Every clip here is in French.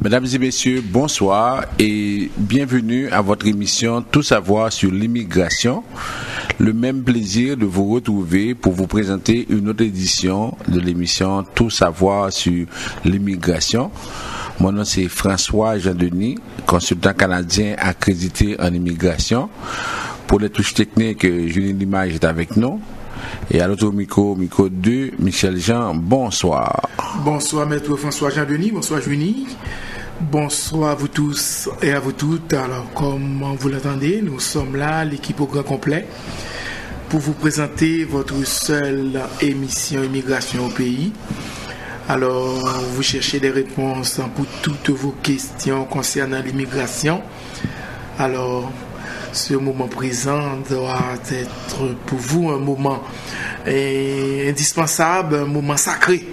Mesdames et messieurs, bonsoir et bienvenue à votre émission Tout savoir sur l'immigration. Le même plaisir de vous retrouver pour vous présenter une autre édition de l'émission Tout savoir sur l'immigration. Mon nom c'est François Jean-Denis, consultant canadien accrédité en immigration. Pour les touches techniques, Julien Limage est avec nous. Et à l'autre micro 2, Michel Jean, bonsoir. Bonsoir maître François Jean-Denis, bonsoir Junie. Bonsoir à vous tous et à vous toutes. Alors, comme vous l'entendez, nous sommes là, l'équipe au grand complet, pour vous présenter votre seule émission Immigration au pays. Alors, vous cherchez des réponses pour toutes vos questions concernant l'immigration. Alors, ce moment présent doit être pour vous un moment indispensable, un moment sacré,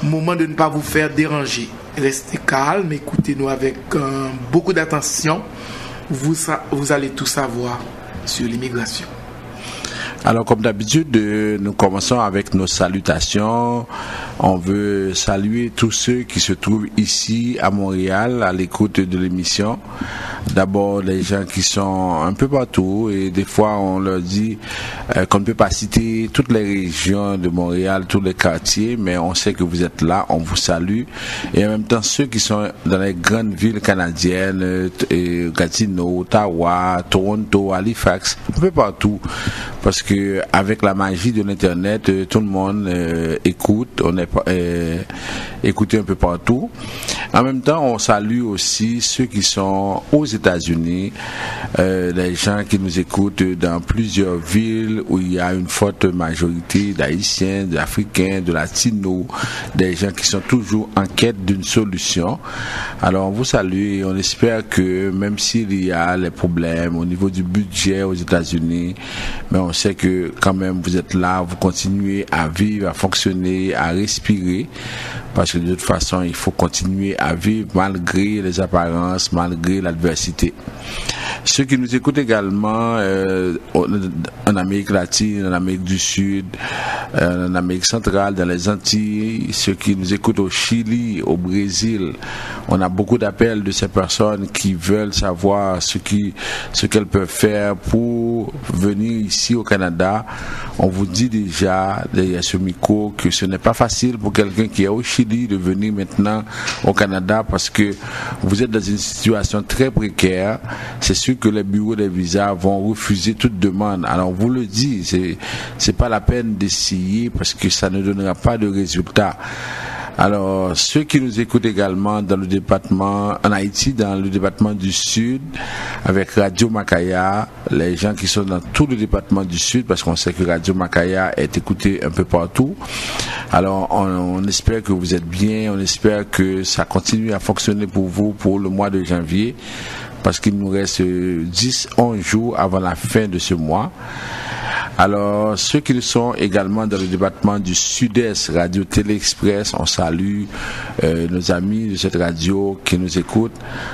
un moment de ne pas vous faire déranger. Restez calme, écoutez-nous avec beaucoup d'attention. Vous allez tout savoir sur l'immigration. Alors, comme d'habitude, nous commençons avec nos salutations. On veut saluer tous ceux qui se trouvent ici à Montréal à l'écoute de l'émission. D'abord, les gens qui sont un peu partout et des fois on leur dit qu'on ne peut pas citer toutes les régions de Montréal, tous les quartiers, mais on sait que vous êtes là, on vous salue. Et en même temps, ceux qui sont dans les grandes villes canadiennes, Gatineau, Ottawa, Toronto, Halifax, un peu partout, parce que avec la magie de l'internet, tout le monde écoute, on est écouté un peu partout. En même temps, on salue aussi ceux qui sont aux États-Unis, les gens qui nous écoutent dans plusieurs villes où il y a une forte majorité d'Haïtiens, d'Africains, de Latinos, des gens qui sont toujours en quête d'une solution. Alors, on vous salue et on espère que même s'il y a les problèmes au niveau du budget aux États-Unis, mais on sait que quand même vous êtes là, vous continuez à vivre, à fonctionner, à respirer, parce que de toute façon, il faut continuer à vivre malgré les apparences, malgré l'adversité. Ceux qui nous écoutent également en Amérique latine, en Amérique du Sud, en Amérique centrale, dans les Antilles, ceux qui nous écoutent au Chili, au Brésil, on a beaucoup d'appels de ces personnes qui veulent savoir ce qu'elles peuvent faire pour venir ici au Canada. On vous dit déjà derrière ce micro que ce n'est pas facile pour quelqu'un qui est au Chili de venir maintenant au Canada parce que vous êtes dans une situation très précaire. C'est sûr que les bureaux des visas vont refuser toute demande. Alors on vous le dit, c'est pas la peine d'essayer parce que ça ne donnera pas de résultat. Alors, ceux qui nous écoutent également dans le département, en Haïti, dans le département du Sud, avec Radio Macaya, les gens qui sont dans tout le département du Sud, parce qu'on sait que Radio Macaya est écouté un peu partout. Alors, on espère que vous êtes bien, on espère que ça continue à fonctionner pour vous pour le mois de janvier, parce qu'il nous reste 10-11 jours avant la fin de ce mois. Alors, ceux qui sont également dans le département du Sud-Est, Radio Télé Express, on salue nos amis de cette radio qui nous écoutent.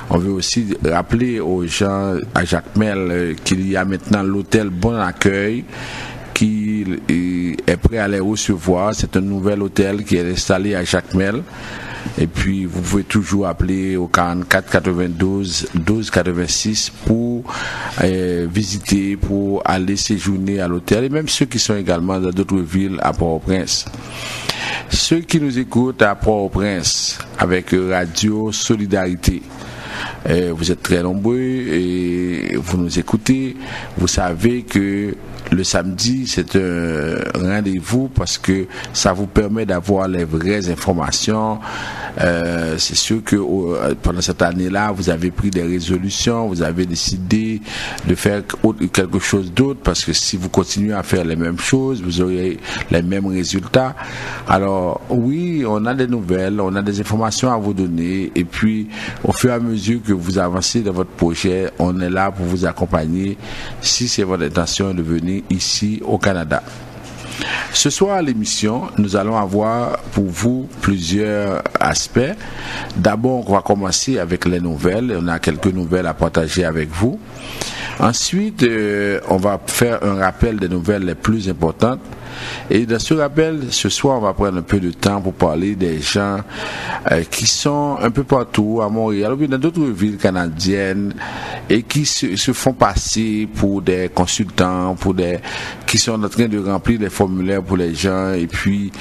On veut aussi rappeler aux gens à Jacmel qu'il y a maintenant l'hôtel Bon Accueil qui est prêt à les recevoir. C'est un nouvel hôtel qui est installé à Jacmel. Et puis vous pouvez toujours appeler au 44 92 12 86 pour visiter, pour aller séjourner à l'hôtel, et même ceux qui sont également dans d'autres villes à Port-au-Prince. Ceux qui nous écoutent à Port-au-Prince avec Radio Solidarité, vous êtes très nombreux et vous nous écoutez. Vous savez que le samedi, c'est un rendez-vous parce que ça vous permet d'avoir les vraies informations. C'est sûr que pendant cette année-là, vous avez pris des résolutions, vous avez décidé de faire quelque chose d'autre parce que si vous continuez à faire les mêmes choses, vous aurez les mêmes résultats. Alors oui, on a des nouvelles, on a des informations à vous donner et puis au fur et à mesure que vous avancez dans votre projet, on est là pour vous accompagner si c'est votre intention de venir ici au Canada. Ce soir à l'émission, nous allons avoir pour vous plusieurs aspects. D'abord, on va commencer avec les nouvelles. On a quelques nouvelles à partager avec vous. Ensuite, on va faire un rappel des nouvelles les plus importantes. Et dans ce rappel, ce soir, on va prendre un peu de temps pour parler des gens qui sont un peu partout à Montréal ou bien dans d'autres villes canadiennes et qui se font passer pour des consultants, qui sont en train de remplir des formulaires pour les gens, et puis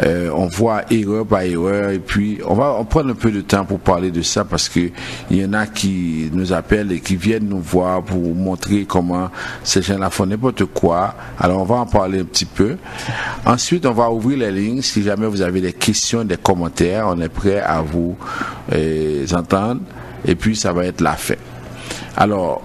on voit erreur par erreur, et puis on prend un peu de temps pour parler de ça parce que il y en a qui nous appellent et qui viennent nous voir pour montrer comment ces gens-là font n'importe quoi. Alors on va en parler un petit peu. Ensuite, on va ouvrir les lignes. Si jamais vous avez des questions, des commentaires, on est prêt à vous entendre. Et puis, ça va être la fin. Alors,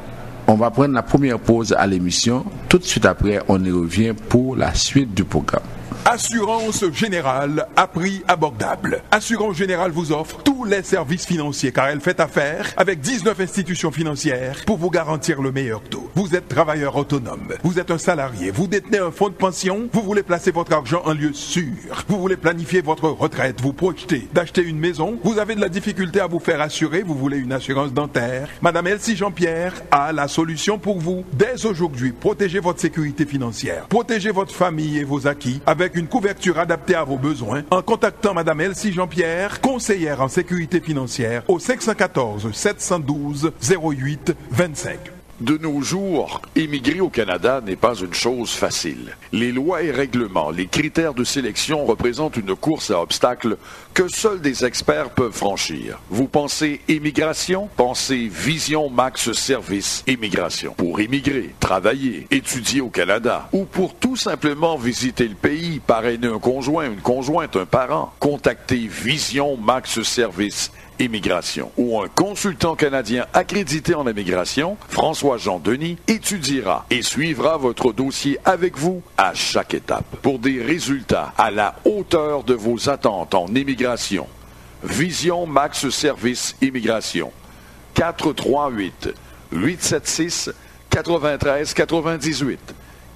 on va prendre la première pause à l'émission. Tout de suite après, on y revient pour la suite du programme. Assurance Générale à prix abordable. Assurance Générale vous offre tous les services financiers car elle fait affaire avec 19 institutions financières pour vous garantir le meilleur taux. Vous êtes travailleur autonome, vous êtes un salarié, vous détenez un fonds de pension, vous voulez placer votre argent en lieu sûr, vous voulez planifier votre retraite, vous projetez d'acheter une maison, vous avez de la difficulté à vous faire assurer, vous voulez une assurance dentaire. Madame Elsie Jean-Pierre a la solution pour vous. Dès aujourd'hui, protégez votre sécurité financière, protégez votre famille et vos acquis avec une couverture adaptée à vos besoins en contactant Madame Elsie Jean-Pierre, conseillère en sécurité financière au 514 712 08 25. De nos jours, émigrer au Canada n'est pas une chose facile. Les lois et règlements, les critères de sélection représentent une course à obstacles que seuls des experts peuvent franchir. Vous pensez immigration? Pensez Vision Max Service Immigration. Pour immigrer, travailler, étudier au Canada ou pour tout simplement visiter le pays, parrainer un conjoint, une conjointe, un parent, contactez Vision Max Service Immigration ou un consultant canadien accrédité en immigration, François-Jean Denis, étudiera et suivra votre dossier avec vous à chaque étape pour des résultats à la hauteur de vos attentes en immigration. Vision Max Service Immigration. 438 876 93 98.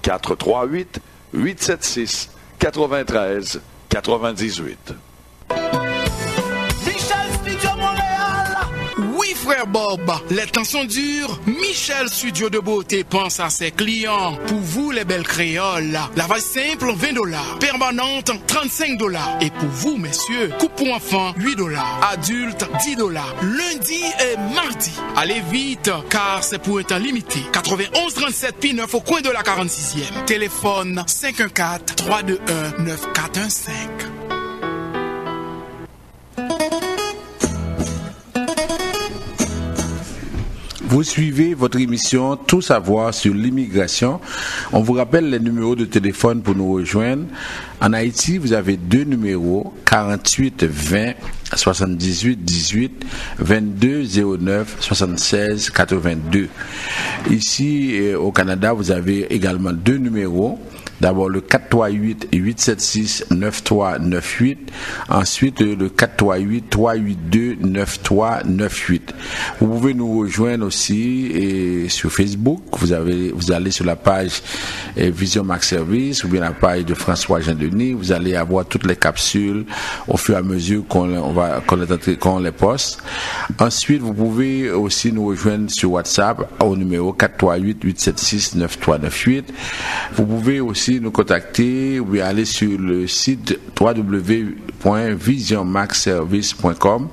438 876 93 98. Oui, frère Bob, les temps sont durs. Michel Studio de Beauté pense à ses clients. Pour vous, les belles créoles, lavage simple, $20. Permanente, $35. Et pour vous, messieurs, coupe pour enfants, $8. Adultes, $10. Lundi et mardi. Allez vite, car c'est pour un temps limité. 91 37 P9 au coin de la 46e. Téléphone 514-321-9415. Vous suivez votre émission Tout savoir sur l'immigration. On vous rappelle les numéros de téléphone pour nous rejoindre. En Haïti, vous avez deux numéros, 48 20 78 18, 22 09 76 82. Ici, au Canada, vous avez également deux numéros. D'abord le 438 876 9398, ensuite le 438 382 9398. Vous pouvez nous rejoindre aussi sur Facebook. Vous allez sur la page Vision Max Service ou bien la page de François-Jean Denis. Vous allez avoir toutes les capsules au fur et à mesure qu'on les poste. Ensuite, vous pouvez aussi nous rejoindre sur WhatsApp au numéro 438 876 9398. Vous pouvez aussi nous contacter ou bien aller sur le site www.visionmaxservice.com.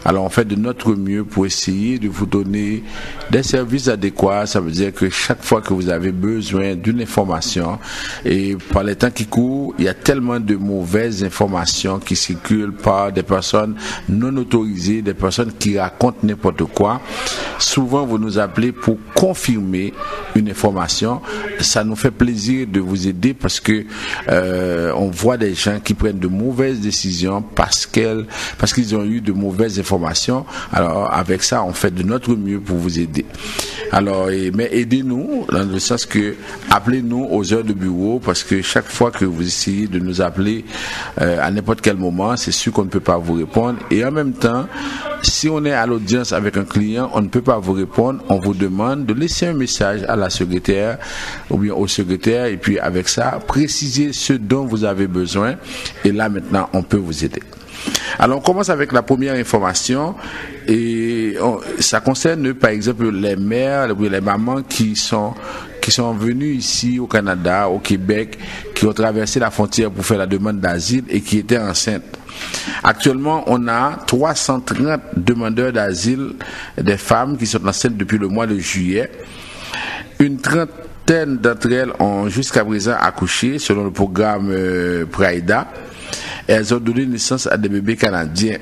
Alors on fait de notre mieux pour essayer de vous donner des services adéquats. Ça veut dire que chaque fois que vous avez besoin d'une information, et par les temps qui courent, il y a tellement de mauvaises informations qui circulent par des personnes non autorisées, des personnes qui racontent n'importe quoi. Souvent vous nous appelez pour confirmer une information. Ça nous fait plaisir de vous aider parce que on voit des gens qui prennent de mauvaises décisions parce qu'ils ont eu de mauvaises informations. Alors avec ça, on fait de notre mieux pour vous aider. Alors, mais aidez-nous dans le sens que appelez-nous aux heures de bureau, parce que chaque fois que vous essayez de nous appeler à n'importe quel moment, c'est sûr qu'on ne peut pas vous répondre. Et en même temps, si on est à l'audience avec un client, on ne peut pas vous répondre. On vous demande de laisser un message à la secrétaire ou bien au secrétaire, et puis avec ça, précisez ce dont vous avez besoin. Et là maintenant, on peut vous aider. Alors on commence avec la première information, et ça concerne par exemple les mères ou les mamans qui qui sont venus ici au Canada, au Québec, qui ont traversé la frontière pour faire la demande d'asile et qui étaient enceintes. Actuellement, on a 330 demandeurs d'asile, des femmes qui sont enceintes depuis le mois de juillet. Une trentaine d'entre elles ont jusqu'à présent accouché selon le programme PRAIDA. Elles ont donné naissance à des bébés canadiens.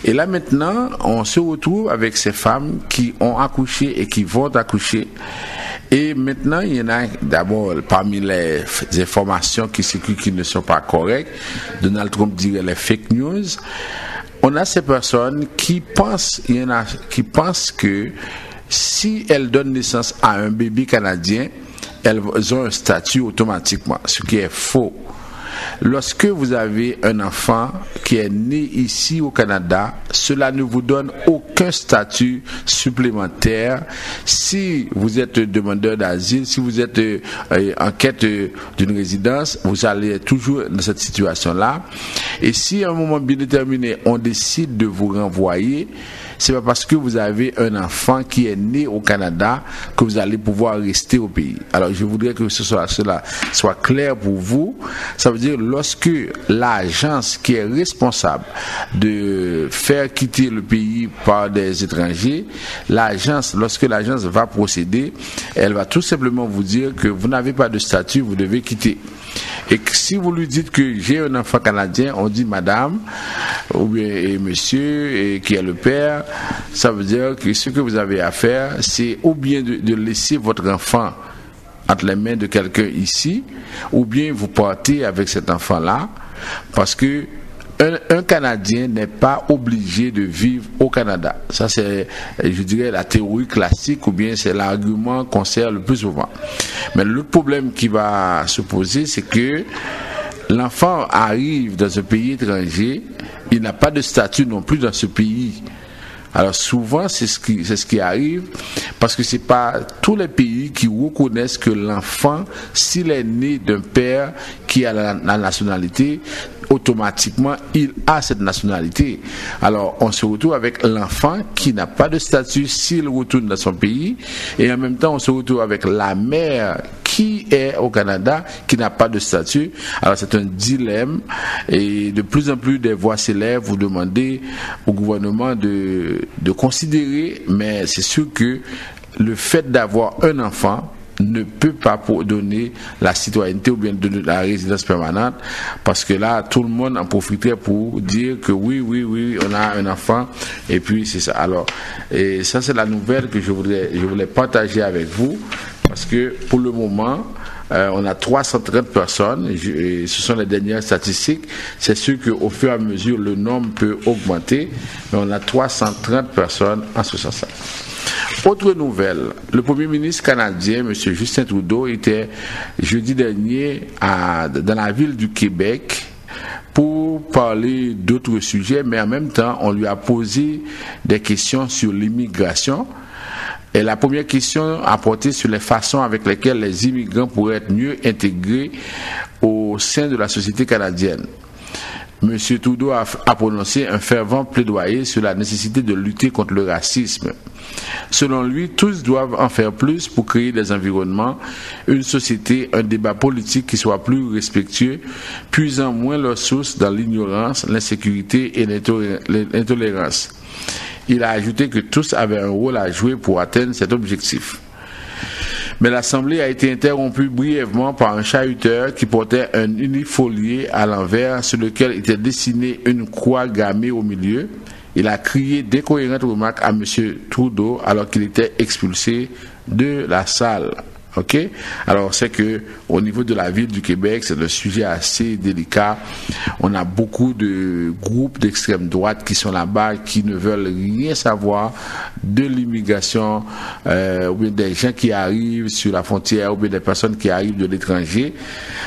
Et là maintenant, on se retrouve avec ces femmes qui ont accouché et qui vont accoucher. Et maintenant, il y en a d'abord parmi les informations qui circulent qui ne sont pas correctes. Donald Trump dirait les fake news. On a ces personnes qui pensent, il y en a qui pensent que si elles donnent naissance à un bébé canadien, elles ont un statut automatiquement, ce qui est faux. Lorsque vous avez un enfant qui est né ici au Canada, cela ne vous donne aucun statut supplémentaire. Si vous êtes demandeur d'asile, si vous êtes en quête d'une résidence, vous allez toujours dans cette situation-là. Et si à un moment bien déterminé, on décide de vous renvoyer, c'est pas parce que vous avez un enfant qui est né au Canada que vous allez pouvoir rester au pays. Alors je voudrais que cela soit clair pour vous. Ça veut dire lorsque l'agence qui est responsable de faire quitter le pays par des étrangers, lorsque l'agence va procéder, elle va tout simplement vous dire que vous n'avez pas de statut, vous devez quitter. Et que si vous lui dites que j'ai un enfant canadien, on dit madame ou bien et monsieur et qui est le père, ça veut dire que ce que vous avez à faire, c'est ou bien de laisser votre enfant entre les mains de quelqu'un ici, ou bien vous partez avec cet enfant-là, parce que un Canadien n'est pas obligé de vivre au Canada. Ça, c'est, je dirais, la théorie classique, ou bien c'est l'argument qu'on sert le plus souvent. Mais le problème qui va se poser, c'est que l'enfant arrive dans un pays étranger, il n'a pas de statut non plus dans ce pays. Alors souvent, c'est ce qui arrive, parce que c'est pas tous les pays qui reconnaissent que l'enfant, s'il est né d'un père qui a la nationalité, automatiquement il a cette nationalité. Alors on se retrouve avec l'enfant qui n'a pas de statut s'il retourne dans son pays, et en même temps on se retrouve avec la mère qui est au Canada qui n'a pas de statut. Alors c'est un dilemme, et de plus en plus des voix s'élèvent vous demander au gouvernement de considérer, mais c'est sûr que le fait d'avoir un enfant ne peut pas donner la citoyenneté ou bien donner la résidence permanente, parce que là tout le monde en profiterait pour dire que oui on a un enfant, et puis c'est ça. Alors, et ça c'est la nouvelle que je voulais partager avec vous, parce que pour le moment on a 330 personnes, et ce sont les dernières statistiques. C'est sûr qu'au fur et à mesure le nombre peut augmenter, mais on a 330 personnes en ce sens-là. Autre nouvelle, le Premier ministre canadien, M. Justin Trudeau, était jeudi dernier dans la ville du Québec pour parler d'autres sujets, mais en même temps, on lui a posé des questions sur l'immigration. Et la première question a porté sur les façons avec lesquelles les immigrants pourraient être mieux intégrés au sein de la société canadienne. M. Trudeau a prononcé un fervent plaidoyer sur la nécessité de lutter contre le racisme. Selon lui, tous doivent en faire plus pour créer des environnements, une société, un débat politique qui soit plus respectueux, puisant moins leurs sources dans l'ignorance, l'insécurité et l'intolérance. Il a ajouté que tous avaient un rôle à jouer pour atteindre cet objectif. Mais l'Assemblée a été interrompue brièvement par un chahuteur qui portait un unifolié à l'envers sur lequel était dessinée une croix gammée au milieu. Il a crié d'incohérentes remarques à M. Trudeau alors qu'il était expulsé de la salle. Ok? Alors c'est que au niveau de la ville du Québec, c'est un sujet assez délicat. On a beaucoup de groupes d'extrême droite qui sont là-bas, qui ne veulent rien savoir de l'immigration, ou bien des gens qui arrivent sur la frontière, ou bien des personnes qui arrivent de l'étranger.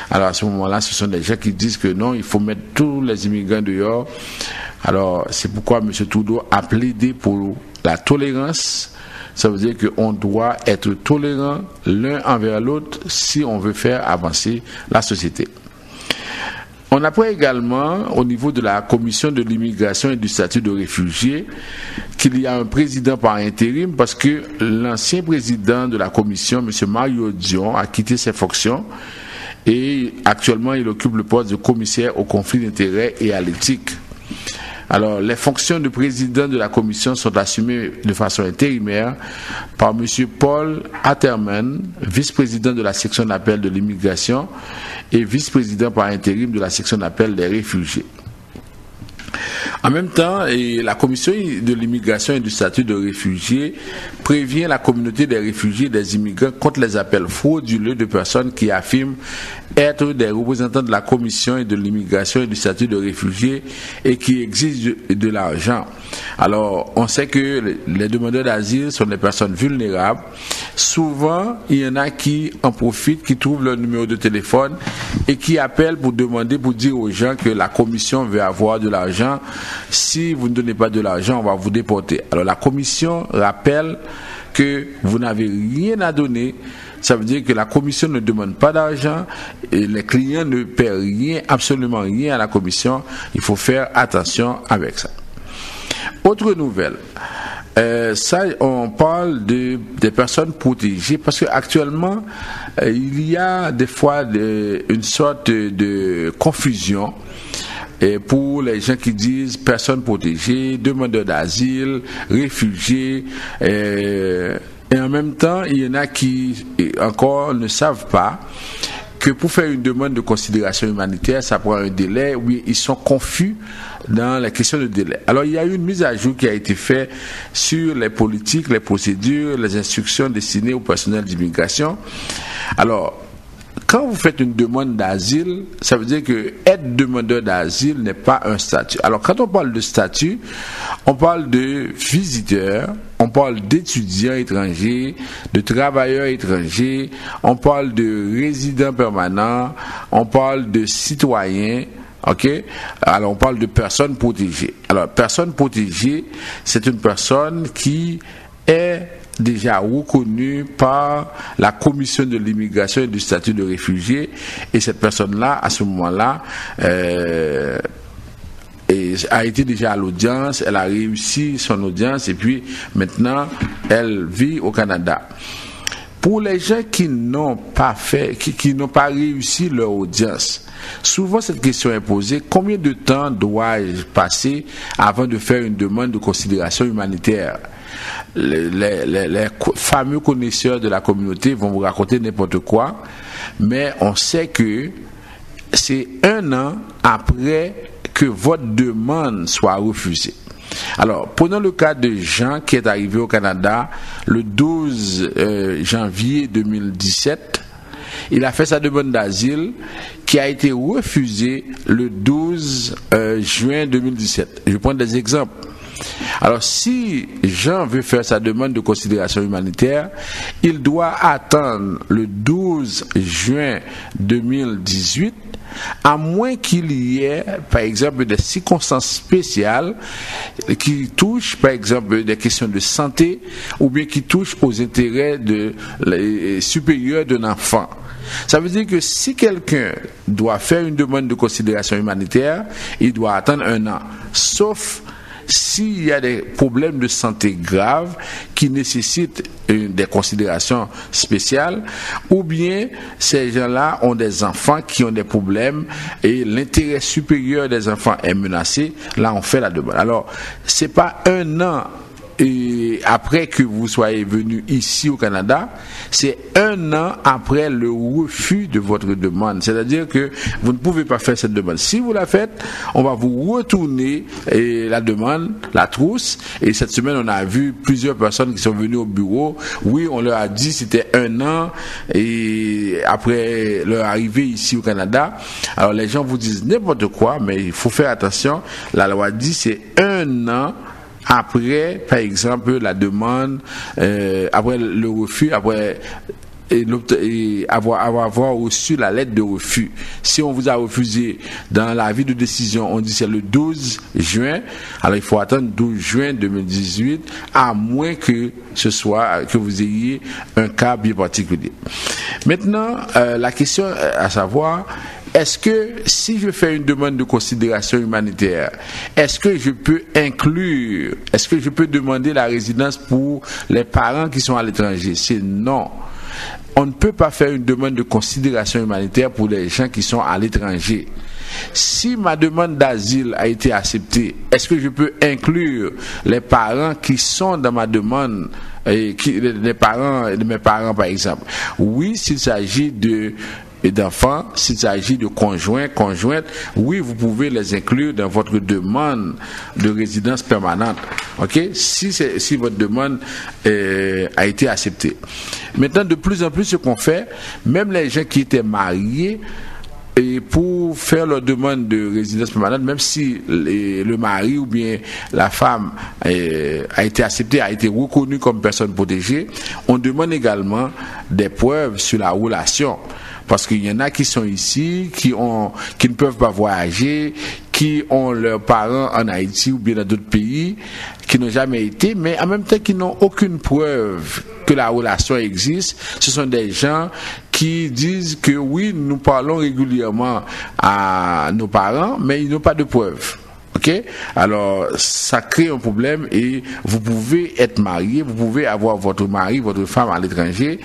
Alors à ce moment-là, ce sont des gens qui disent que non, il faut mettre tous les immigrants dehors. Alors c'est pourquoi M. Trudeau a plaidé pour la tolérance. Ça veut dire qu'on doit être tolérant l'un envers l'autre si on veut faire avancer la société. On apprend également au niveau de la commission de l'immigration et du statut de réfugié qu'il y a un président par intérim parce que l'ancien président de la commission, M. Mario Dion, a quitté ses fonctions et actuellement il occupe le poste de commissaire au conflit d'intérêts et à l'éthique. Alors, les fonctions de président de la commission sont assumées de façon intérimaire par M. Paul Atterman, vice-président de la section d'appel de l'immigration et vice-président par intérim de la section d'appel des réfugiés. En même temps, la commission de l'immigration et du statut de réfugié prévient la communauté des réfugiés et des immigrants contre les appels frauduleux de personnes qui affirment être des représentants de la commission et de l'immigration et du statut de réfugié et qui exigent de l'argent. Alors, on sait que les demandeurs d'asile sont des personnes vulnérables. Souvent, il y en a qui en profitent, qui trouvent leur numéro de téléphone et qui appellent pour demander, pour dire aux gens que la commission veut avoir de l'argent. Si vous ne donnez pas de l'argent, on va vous déporter. Alors, la commission rappelle que vous n'avez rien à donner. Ça veut dire que la commission ne demande pas d'argent et les clients ne paient rien, absolument rien à la commission. Il faut faire attention avec ça. Autre nouvelle. Ça, on parle des personnes protégées parce que actuellement, il y a des fois une sorte de confusion. Et pour les gens qui disent personnes protégées, demandeurs d'asile, réfugiés, et en même temps, il y en a qui encore ne savent pas que pour faire une demande de considération humanitaire, ça prend un délai. Oui, ils sont confus dans la question de délai. Alors, il y a eu une mise à jour qui a été faite sur les politiques, les procédures, les instructions destinées au personnel d'immigration. Alors, quand vous faites une demande d'asile, ça veut dire que être demandeur d'asile n'est pas un statut. Alors, quand on parle de statut, on parle de visiteurs, on parle d'étudiants étrangers, de travailleurs étrangers, on parle de résidents permanents, on parle de citoyens. Ok? Alors, on parle de personnes protégées. Alors, personne protégée, c'est une personne qui est déjà reconnue par la commission de l'immigration et du statut de réfugié, et cette personne-là, à ce moment-là, a été déjà à l'audience, elle a réussi son audience, et puis maintenant, elle vit au Canada. Pour les gens qui n'ont pas fait, qui n'ont pas réussi leur audience, souvent cette question est posée: combien de temps dois-je passer avant de faire une demande de considération humanitaire? Les fameux connaisseurs de la communauté vont vous raconter n'importe quoi, mais on sait que c'est 1 an après que votre demande soit refusée. Alors, prenons le cas de Jean qui est arrivé au Canada le 12 janvier 2017. Il a fait sa demande d'asile qui a été refusée le 12 juin 2017. Je prends des exemples. Alors, si Jean veut faire sa demande de considération humanitaire, il doit attendre le 12 juin 2018, à moins qu'il y ait, par exemple, des circonstances spéciales qui touchent, par exemple, des questions de santé ou bien qui touchent aux intérêts supérieurs d'un enfant. Ça veut dire que si quelqu'un doit faire une demande de considération humanitaire, il doit attendre 1 an, sauf s'il y a des problèmes de santé graves qui nécessitent des considérations spéciales, ou bien ces gens-là ont des enfants qui ont des problèmes et l'intérêt supérieur des enfants est menacé, là on fait la demande. Alors, c'est pas 1 an et après que vous soyez venu ici au Canada, c'est 1 an après le refus de votre demande. C'est-à-dire que vous ne pouvez pas faire cette demande. Si vous la faites, on va vous retourner la demande, la trousse. Et cette semaine, on a vu plusieurs personnes qui sont venues au bureau. Oui, on leur a dit c'était 1 an et après leur arrivée ici au Canada. Alors les gens vous disent n'importe quoi, mais il faut faire attention. La loi dit c'est 1 an après, par exemple, la demande, après le refus, après avoir reçu la lettre de refus. Si on vous a refusé dans l'avis de décision, on dit c'est le 12 juin, alors il faut attendre 12 juin 2018, à moins que que vous ayez un cas bien particulier. Maintenant, la question à savoir, est-ce que si je fais une demande de considération humanitaire, est-ce que je peux demander la résidence pour les parents qui sont à l'étranger? C'est non. On ne peut pas faire une demande de considération humanitaire pour les gens qui sont à l'étranger. Si ma demande d'asile a été acceptée, est-ce que je peux inclure les parents qui sont dans ma demande, les parents de mes parents par exemple? Oui, s'il s'agit d'enfants, s'il s'agit de conjointes, oui, vous pouvez les inclure dans votre demande de résidence permanente. Ok? Si votre demande a été acceptée. Maintenant, de plus en plus, ce qu'on fait, même les gens qui étaient mariés, et pour faire leur demande de résidence permanente, même si le mari ou bien la femme a été accepté, a été reconnu comme personne protégée, on demande également des preuves sur la relation. Parce qu'il y en a qui sont ici, qui ne peuvent pas voyager, qui ont leurs parents en Haïti ou bien dans d'autres pays, qui n'ont jamais été, mais en même temps qui n'ont aucune preuve que la relation existe. Ce sont des gens qui disent que oui, nous parlons régulièrement à nos parents, mais ils n'ont pas de preuves. Ok? Alors, ça crée un problème et vous pouvez être marié, vous pouvez avoir votre mari, votre femme à l'étranger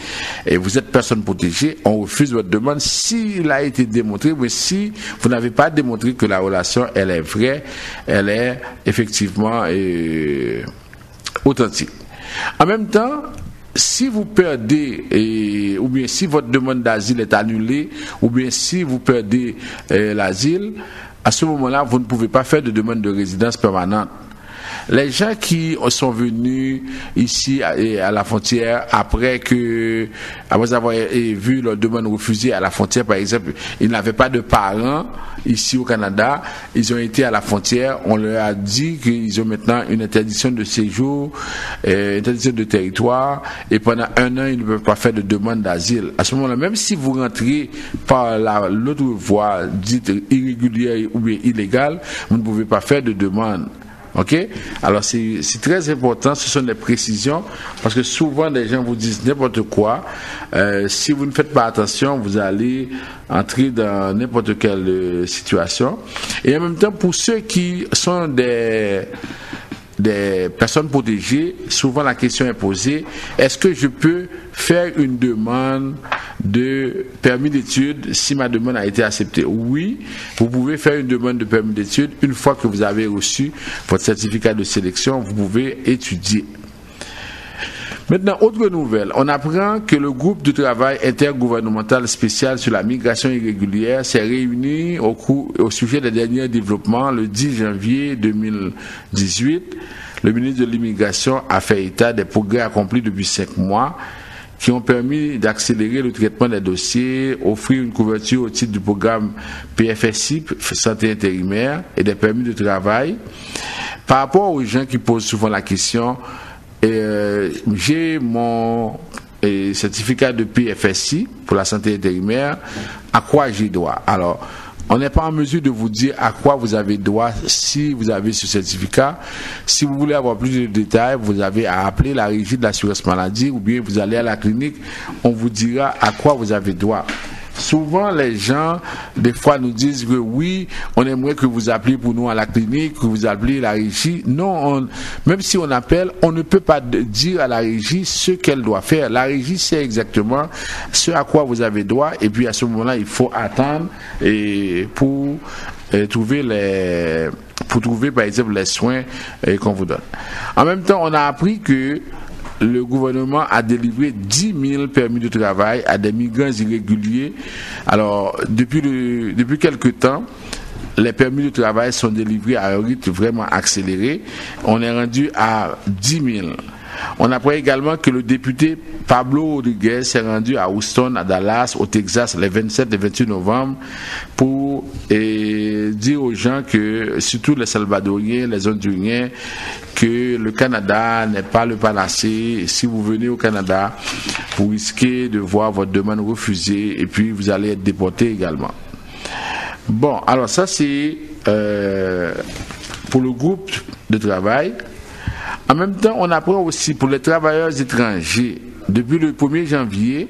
et vous êtes personne protégée. On refuse votre demande s'il a été démontré, mais si vous n'avez pas démontré que la relation, elle est vraie, elle est effectivement authentique. En même temps, si vous perdez, ou bien si votre demande d'asile est annulée, ou bien si vous perdez l'asile, à ce moment-là, vous ne pouvez pas faire de demande de résidence permanente. Les gens qui sont venus ici à la frontière après avoir vu leur demande refusée à la frontière, par exemple, ils n'avaient pas de parents ici au Canada, ils ont été à la frontière, on leur a dit qu'ils ont maintenant une interdiction de séjour, interdiction de territoire, et pendant 1 an, ils ne peuvent pas faire de demande d'asile. À ce moment-là, même si vous rentrez par l'autre voie dite irrégulière ou bien illégale, vous ne pouvez pas faire de demande. Ok? Alors c'est très important, ce sont des précisions, parce que souvent les gens vous disent n'importe quoi. Si vous ne faites pas attention, vous allez entrer dans n'importe quelle situation. Et en même temps, pour ceux qui sont des personnes protégées, souvent la question est posée, est-ce que je peux faire une demande de permis d'études si ma demande a été acceptée? Oui, vous pouvez faire une demande de permis d'études. Une fois que vous avez reçu votre certificat de sélection, vous pouvez étudier. Maintenant, autre nouvelle, on apprend que le groupe de travail intergouvernemental spécial sur la migration irrégulière s'est réuni au sujet des derniers développements le 10 janvier 2018. Le ministre de l'immigration a fait état des progrès accomplis depuis 5 mois qui ont permis d'accélérer le traitement des dossiers, offrir une couverture au titre du programme PFSI, santé intérimaire, et des permis de travail. Par rapport aux gens qui posent souvent la question, j'ai mon certificat de PFSI pour la santé intérimaire, à quoi j'ai droit? Alors, on n'est pas en mesure de vous dire à quoi vous avez droit si vous avez ce certificat. Si vous voulez avoir plus de détails, vous avez à appeler la régie de l'assurance maladie ou bien vous allez à la clinique, on vous dira à quoi vous avez droit. Souvent, les gens, des fois, nous disent que oui, on aimerait que vous appeliez pour nous à la clinique, que vous appeliez la régie. Non, même si on appelle, on ne peut pas dire à la régie ce qu'elle doit faire. La régie sait exactement ce à quoi vous avez droit, et puis à ce moment-là, il faut attendre pour trouver par exemple les soins qu'on vous donne. En même temps, on a appris que le gouvernement a délivré 10 000 permis de travail à des migrants irréguliers. Alors, depuis quelque temps, les permis de travail sont délivrés à un rythme vraiment accéléré. On est rendu à 10 000. On apprend également que le député Pablo Rodriguez s'est rendu à Houston, à Dallas, au Texas, les 27 et 28 novembre, pour dire aux gens que, surtout les Salvadoriens, les Honduriens, que le Canada n'est pas le panacée. Si vous venez au Canada, vous risquez de voir votre demande refusée et puis vous allez être déporté également. Bon, alors ça c'est pour le groupe de travail. En même temps, on apprend aussi pour les travailleurs étrangers, depuis le 1er janvier,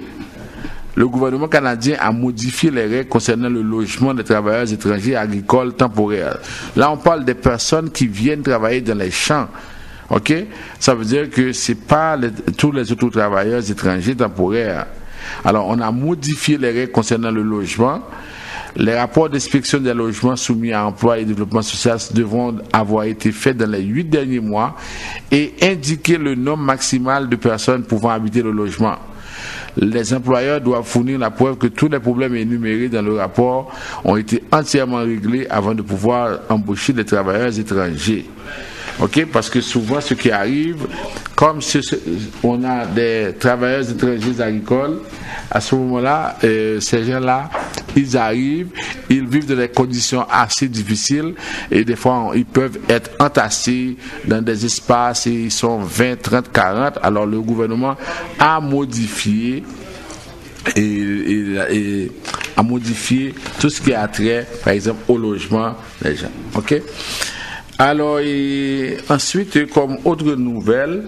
le gouvernement canadien a modifié les règles concernant le logement des travailleurs étrangers agricoles temporaires. Là, on parle des personnes qui viennent travailler dans les champs. OK? Ça veut dire que c'est pas tous les autres travailleurs étrangers temporaires. Alors, on a modifié les règles concernant le logement. Les rapports d'inspection des logements soumis à emploi et développement social devront avoir été faits dans les 8 derniers mois et indiquer le nombre maximal de personnes pouvant habiter le logement. Les employeurs doivent fournir la preuve que tous les problèmes énumérés dans le rapport ont été entièrement réglés avant de pouvoir embaucher des travailleurs étrangers. OK? Parce que souvent, ce qui arrive, comme on a des travailleurs étrangers agricoles, à ce moment-là, ces gens-là, ils arrivent, ils vivent dans des conditions assez difficiles et des fois, ils peuvent être entassés dans des espaces et ils sont 20, 30, 40. Alors, le gouvernement a modifié et a modifié tout ce qui a trait, par exemple, au logement des gens. OK? Alors, et ensuite, comme autre nouvelle,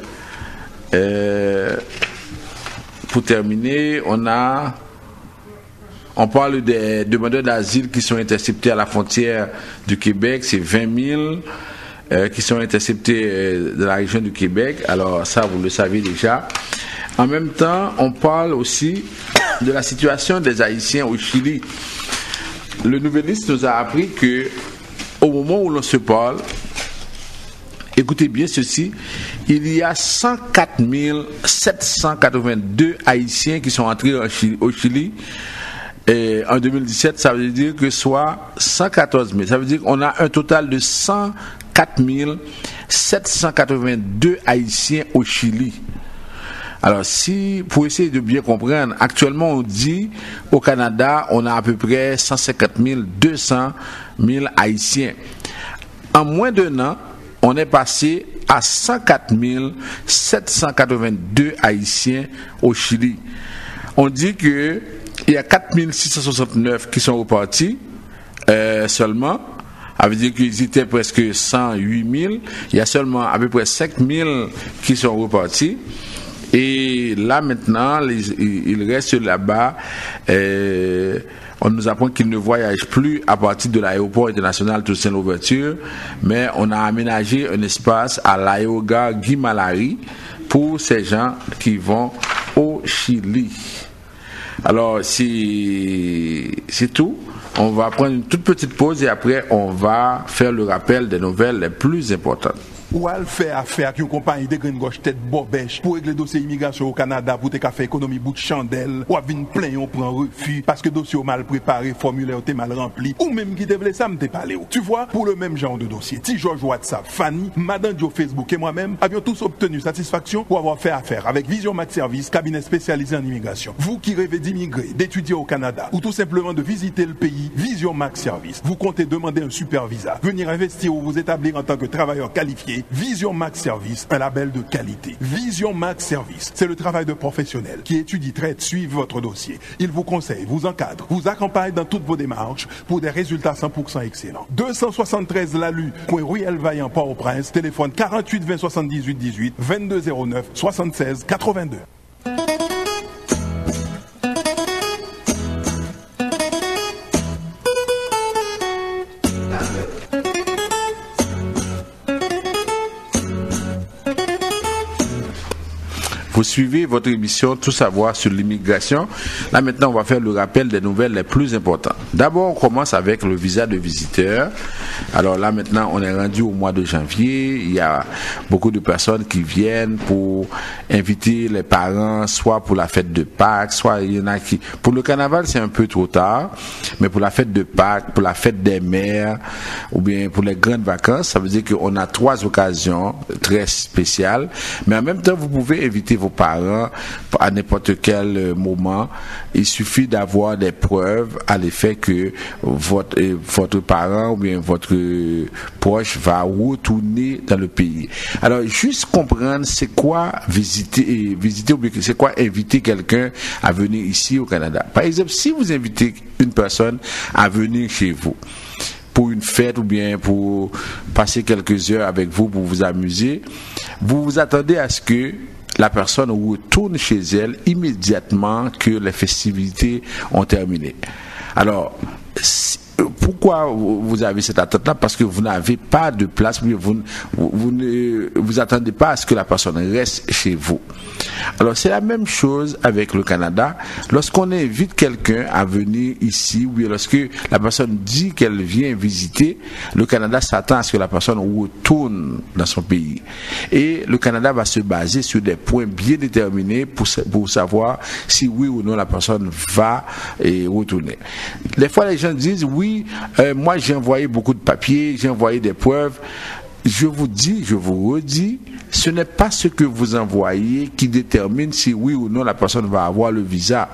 pour terminer, on parle des demandeurs d'asile qui sont interceptés à la frontière du Québec. C'est 20 000 qui sont interceptés dans la région du Québec. Alors, ça, vous le savez déjà. En même temps, on parle aussi de la situation des Haïtiens au Chili. Le Nouvelliste nous a appris que au moment où l'on se parle, écoutez bien ceci, il y a 104 782 Haïtiens qui sont entrés au Chili en 2017. Ça veut dire que soit 114 000. Ça veut dire qu'on a un total de 104 782 Haïtiens au Chili. Alors, pour essayer de bien comprendre, actuellement on dit au Canada, on a à peu près 150 200 000 Haïtiens. En moins d'un an, on est passé à 104 782 Haïtiens au Chili. On dit qu'il y a 4 669 qui sont repartis seulement. Ça veut dire qu'ils étaient presque 108 000. Il y a seulement à peu près 5 000 qui sont repartis. Et là maintenant, ils restent là-bas. On nous apprend qu'ils ne voyagent plus à partir de l'aéroport international Toussaint Louverture, mais on a aménagé un espace à l'aérogare Guy Malary pour ces gens qui vont au Chili. Alors, c'est tout. On va prendre une toute petite pause et après, on va faire le rappel des nouvelles les plus importantes. Ou à faire affaire avec une compagnie de green gauche tête bobèche pour régler le dossier immigration au Canada pour te faire économie bout de chandelle ou à venir plein on prend refus parce que dossier mal préparé, formulaire t'es mal rempli ou même qui devait ça me t'es parlé. Tu vois, pour le même genre de dossier, T. George WhatsApp, Fanny, Madame Joe Facebook et moi-même avions tous obtenu satisfaction pour avoir fait affaire avec Vision Max Service, cabinet spécialisé en immigration. Vous qui rêvez d'immigrer, d'étudier au Canada ou tout simplement de visiter le pays, Vision Max Service, vous comptez demander un super visa, venir investir ou vous établir en tant que travailleur qualifié. Vision Max Service, un label de qualité. Vision Max Service, c'est le travail de professionnels qui étudie, traite, suivent votre dossier. Il vous conseille, vous encadre, vous accompagne dans toutes vos démarches pour des résultats 100% excellents. 273 Lalu, coin Ruelle Vaillant, Port-au-Prince, téléphone 48 20 78 18 22 09 76 82. Vous suivez votre émission Tout savoir sur l'immigration. Là maintenant, on va faire le rappel des nouvelles les plus importantes. D'abord, on commence avec le visa de visiteur. Alors là maintenant, on est rendu au mois de janvier. Il y a beaucoup de personnes qui viennent pour inviter les parents, soit pour la fête de Pâques, soit il y en a qui... Pour le carnaval, c'est un peu trop tard, mais pour la fête de Pâques, pour la fête des mères, ou bien pour les grandes vacances, ça veut dire qu'on a 3 occasions très spéciales. Mais en même temps, vous pouvez inviter vos parents à n'importe quel moment. Il suffit d'avoir des preuves à l'effet que votre parent ou bien votre proche va retourner dans le pays. Alors, juste comprendre c'est quoi visiter ou bien c'est quoi inviter quelqu'un à venir ici au Canada. Par exemple, si vous invitez une personne à venir chez vous pour une fête ou bien pour passer quelques heures avec vous pour vous amuser, vous vous attendez à ce que la personne retourne chez elle immédiatement que les festivités ont terminé. Alors, pourquoi vous avez cette attente-là? Parce que vous n'avez pas de place, vous ne vous attendez pas à ce que la personne reste chez vous. Alors c'est la même chose avec le Canada. Lorsqu'on invite quelqu'un à venir ici, ou lorsque la personne dit qu'elle vient visiter, le Canada s'attend à ce que la personne retourne dans son pays. Et le Canada va se baser sur des points bien déterminés pour savoir si oui ou non la personne va retourner. Des fois les gens disent oui, moi j'ai envoyé beaucoup de papiers, j'ai envoyé des preuves. Je vous redis, ce n'est pas ce que vous envoyez qui détermine si oui ou non la personne va avoir le visa.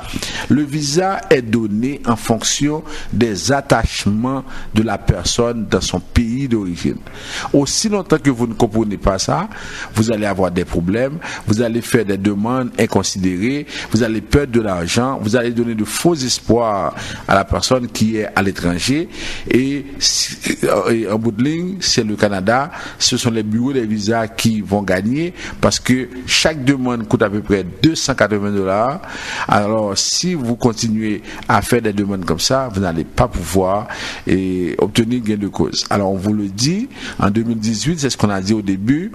Le visa est donné en fonction des attachements de la personne dans son pays d'origine. Aussi longtemps que vous ne comprenez pas ça, vous allez avoir des problèmes, vous allez faire des demandes inconsidérées, vous allez perdre de l'argent, vous allez donner de faux espoirs à la personne qui est à l'étranger. Et en bout de ligne, c'est le Canada. Ce sont les bureaux des visas qui vont gagner parce que chaque demande coûte à peu près $280. Alors si vous continuez à faire des demandes comme ça, vous n'allez pas pouvoir obtenir gain de cause. Alors on vous le dit, en 2018, c'est ce qu'on a dit au début,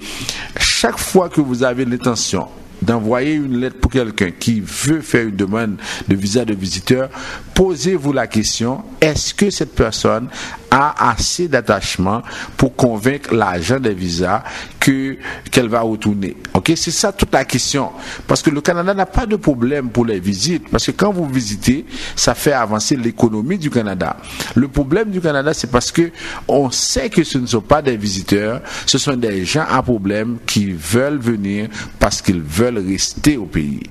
chaque fois que vous avez l'intention d'envoyer une lettre pour quelqu'un qui veut faire une demande de visa de visiteur, posez-vous la question, est-ce que cette personne a assez d'attachement pour convaincre l'agent des visas qu'elle va retourner? Ok, c'est ça toute la question. Parce que le Canada n'a pas de problème pour les visites. Parce que quand vous visitez, ça fait avancer l'économie du Canada. Le problème du Canada, c'est parce que on sait que ce ne sont pas des visiteurs, ce sont des gens à problème qui veulent venir parce qu'ils veulent rester au pays.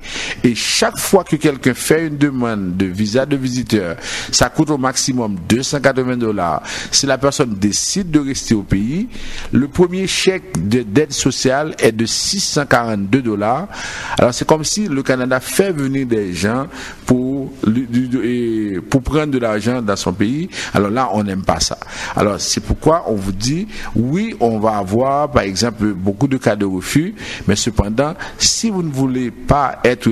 Et chaque fois que quelqu'un fait une demande de visa de visiteur, ça coûte au maximum $280. Si la personne décide de rester au pays, le premier chèque d'aide sociale est de $642. Alors c'est comme si le Canada fait venir des gens pour prendre de l'argent dans son pays. Alors là, on n'aime pas ça. Alors c'est pourquoi on vous dit, oui, on va avoir par exemple beaucoup de cas de refus, mais cependant, si vous ne voulez pas être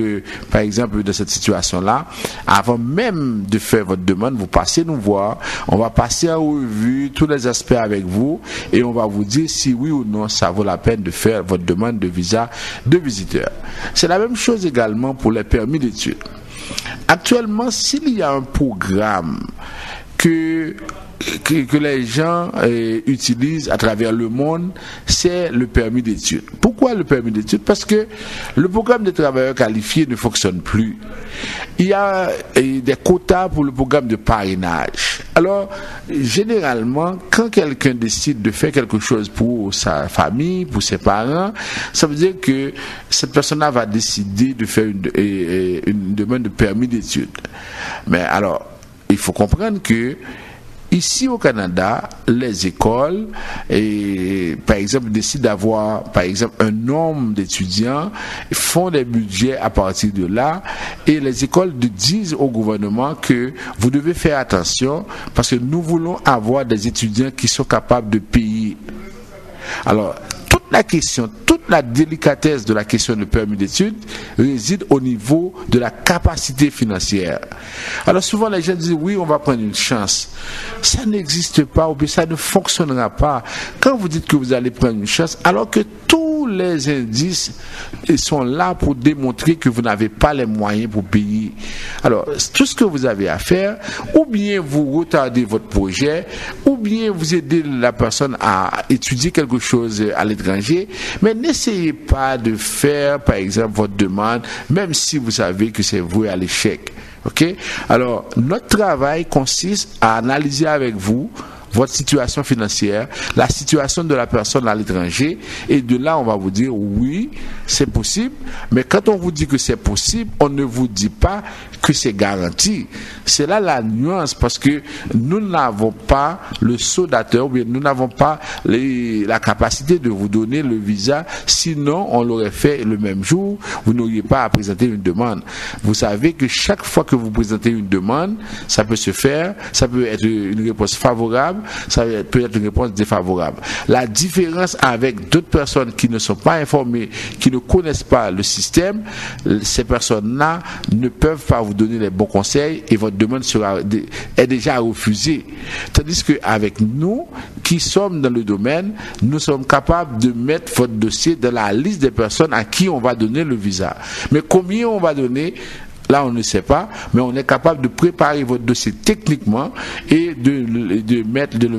par exemple dans cette situation-là, avant même de faire votre demande, vous passez nous voir, on va passer en revue tous les aspects avec vous et on va vous dire si oui ou non ça vaut la peine de faire votre demande de visa de visiteur. C'est la même chose également pour les permis d'études. Actuellement, s'il y a un programme que les gens utilisent à travers le monde, c'est le permis d'études. Pourquoi le permis d'études? Parce que le programme des travailleurs qualifiés ne fonctionne plus. Il y a des quotas pour le programme de parrainage. Alors, généralement, quand quelqu'un décide de faire quelque chose pour sa famille, pour ses parents, ça veut dire que cette personne-là va décider de faire une demande de permis d'études. Mais alors, il faut comprendre que ici au Canada, les écoles, par exemple, décident d'avoir, par exemple, un nombre d'étudiants, font des budgets à partir de là, et les écoles disent au gouvernement que vous devez faire attention parce que nous voulons avoir des étudiants qui sont capables de payer. Alors, la question, toute la délicatesse de la question de permis d'études réside au niveau de la capacité financière. Alors souvent les gens disent oui, on va prendre une chance. Ça n'existe pas ou bien ça ne fonctionnera pas. Quand vous dites que vous allez prendre une chance, alors que tous les indices sont là pour démontrer que vous n'avez pas les moyens pour payer. Alors tout ce que vous avez à faire, ou bien vous retardez votre projet, ou bien vous aidez la personne à étudier quelque chose à l'étranger. Mais n'essayez pas de faire, par exemple, votre demande, même si vous savez que c'est voué à l'échec. Ok? Alors, notre travail consiste à analyser avec vous votre situation financière, la situation de la personne à l'étranger, et de là on va vous dire oui, c'est possible, mais quand on vous dit que c'est possible, on ne vous dit pas que c'est garanti. C'est là la nuance, parce que nous n'avons pas le soldateur, ou bien nous n'avons pas la capacité de vous donner le visa, sinon on l'aurait fait le même jour, vous n'auriez pas à présenter une demande. Vous savez que chaque fois que vous présentez une demande, ça peut se faire, ça peut être une réponse favorable, favorable, ça peut être une réponse défavorable. La différence avec d'autres personnes qui ne sont pas informées, qui ne connaissent pas le système, ces personnes-là ne peuvent pas vous donner les bons conseils et votre demande est déjà refusée. Tandis qu'avec nous, qui sommes dans le domaine, nous sommes capables de mettre votre dossier dans la liste des personnes à qui on va donner le visa. Mais combien on va donner? Là, on ne sait pas, mais on est capable de préparer votre dossier techniquement et de le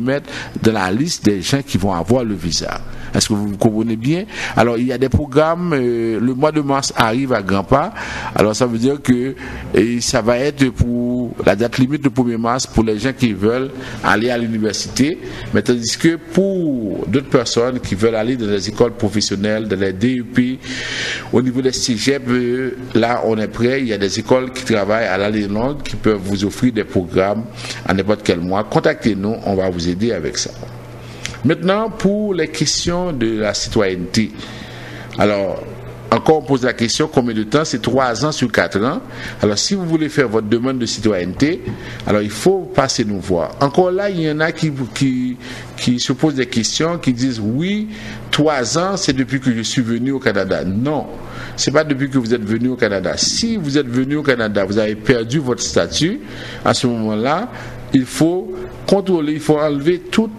mettre dans la liste des gens qui vont avoir le visa. Est-ce que vous comprenez bien? Alors, il y a des programmes, le mois de mars arrive à grands pas. Alors, ça veut dire que ça va être pour la date limite du 1er mars pour les gens qui veulent aller à l'université. Mais tandis que pour d'autres personnes qui veulent aller dans les écoles professionnelles, dans les DUP, au niveau des cégeps, là, on est prêt. Il y a des écoles qui travaillent à l'année longue qui peuvent vous offrir des programmes à n'importe quel mois. Contactez-nous, on va vous aider avec ça. Maintenant, pour les questions de la citoyenneté. Alors, encore on pose la question, combien de temps? C'est 3 ans sur 4 ans. Alors, si vous voulez faire votre demande de citoyenneté, alors il faut passer nous voir. Encore là, il y en a qui se posent des questions, qui disent, oui, 3 ans, c'est depuis que je suis venu au Canada. Non, c'est pas depuis que vous êtes venu au Canada. Si vous êtes venu au Canada, vous avez perdu votre statut, à ce moment-là, il faut contrôler, il faut enlever toutes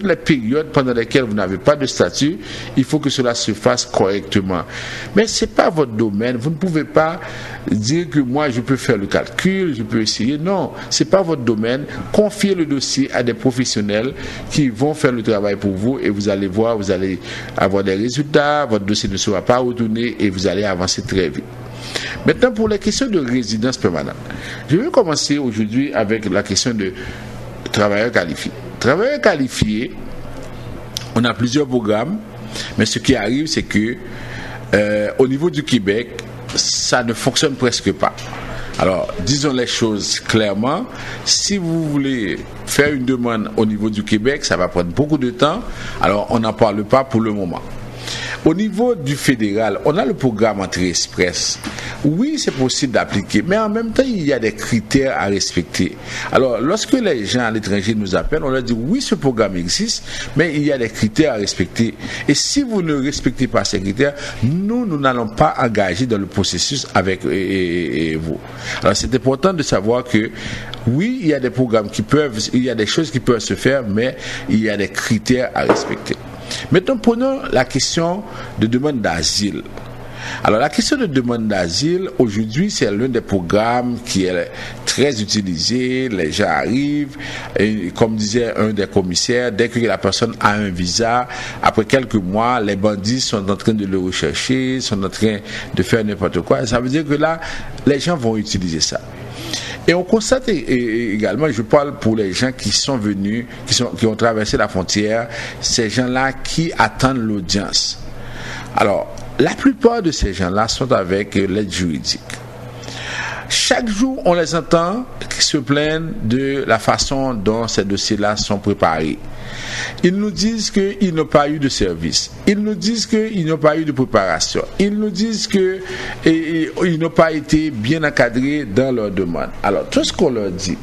les périodes pendant lesquelles vous n'avez pas de statut. Il faut que cela se fasse correctement. Mais ce n'est pas votre domaine. Vous ne pouvez pas dire que moi je peux faire le calcul, je peux essayer. Non, ce n'est pas votre domaine. Confiez le dossier à des professionnels qui vont faire le travail pour vous et vous allez voir, vous allez avoir des résultats, votre dossier ne sera pas retourné et vous allez avancer très vite. Maintenant, pour les questions de résidence permanente, je vais commencer aujourd'hui avec la question de travailleurs qualifiés. Travailleurs qualifiés, on a plusieurs programmes, mais ce qui arrive, c'est que au niveau du Québec, ça ne fonctionne presque pas. Alors, disons les choses clairement, si vous voulez faire une demande au niveau du Québec, ça va prendre beaucoup de temps, alors on n'en parle pas pour le moment. Au niveau du fédéral, on a le programme Entrée Express. Oui, c'est possible d'appliquer, mais en même temps, il y a des critères à respecter. Alors, lorsque les gens à l'étranger nous appellent, on leur dit oui, ce programme existe, mais il y a des critères à respecter. Et si vous ne respectez pas ces critères, nous n'allons pas engager dans le processus avec vous. Alors, c'est important de savoir que oui, il y a des programmes il y a des choses qui peuvent se faire, mais il y a des critères à respecter. Maintenant, prenons la question de demande d'asile. Alors, la question de demande d'asile, aujourd'hui, c'est l'un des programmes qui est très utilisé. Les gens arrivent, et comme disait un des commissaires, dès que la personne a un visa, après quelques mois, les bandits sont en train de le rechercher, sont en train de faire n'importe quoi. Ça veut dire que là, les gens vont utiliser ça. Et on constate également, je parle pour les gens qui sont venus, qui ont traversé la frontière, ces gens-là qui attendent l'audience. Alors, la plupart de ces gens-là sont avec l'aide juridique. Chaque jour, on les entend qui se plaignent de la façon dont ces dossiers-là sont préparés. Ils nous disent qu'ils n'ont pas eu de service. Ils nous disent qu'ils n'ont pas eu de préparation. Ils nous disent qu'ils n'ont pas été bien encadrés dans leurs demandes. Alors, tout ce qu'on leur dit,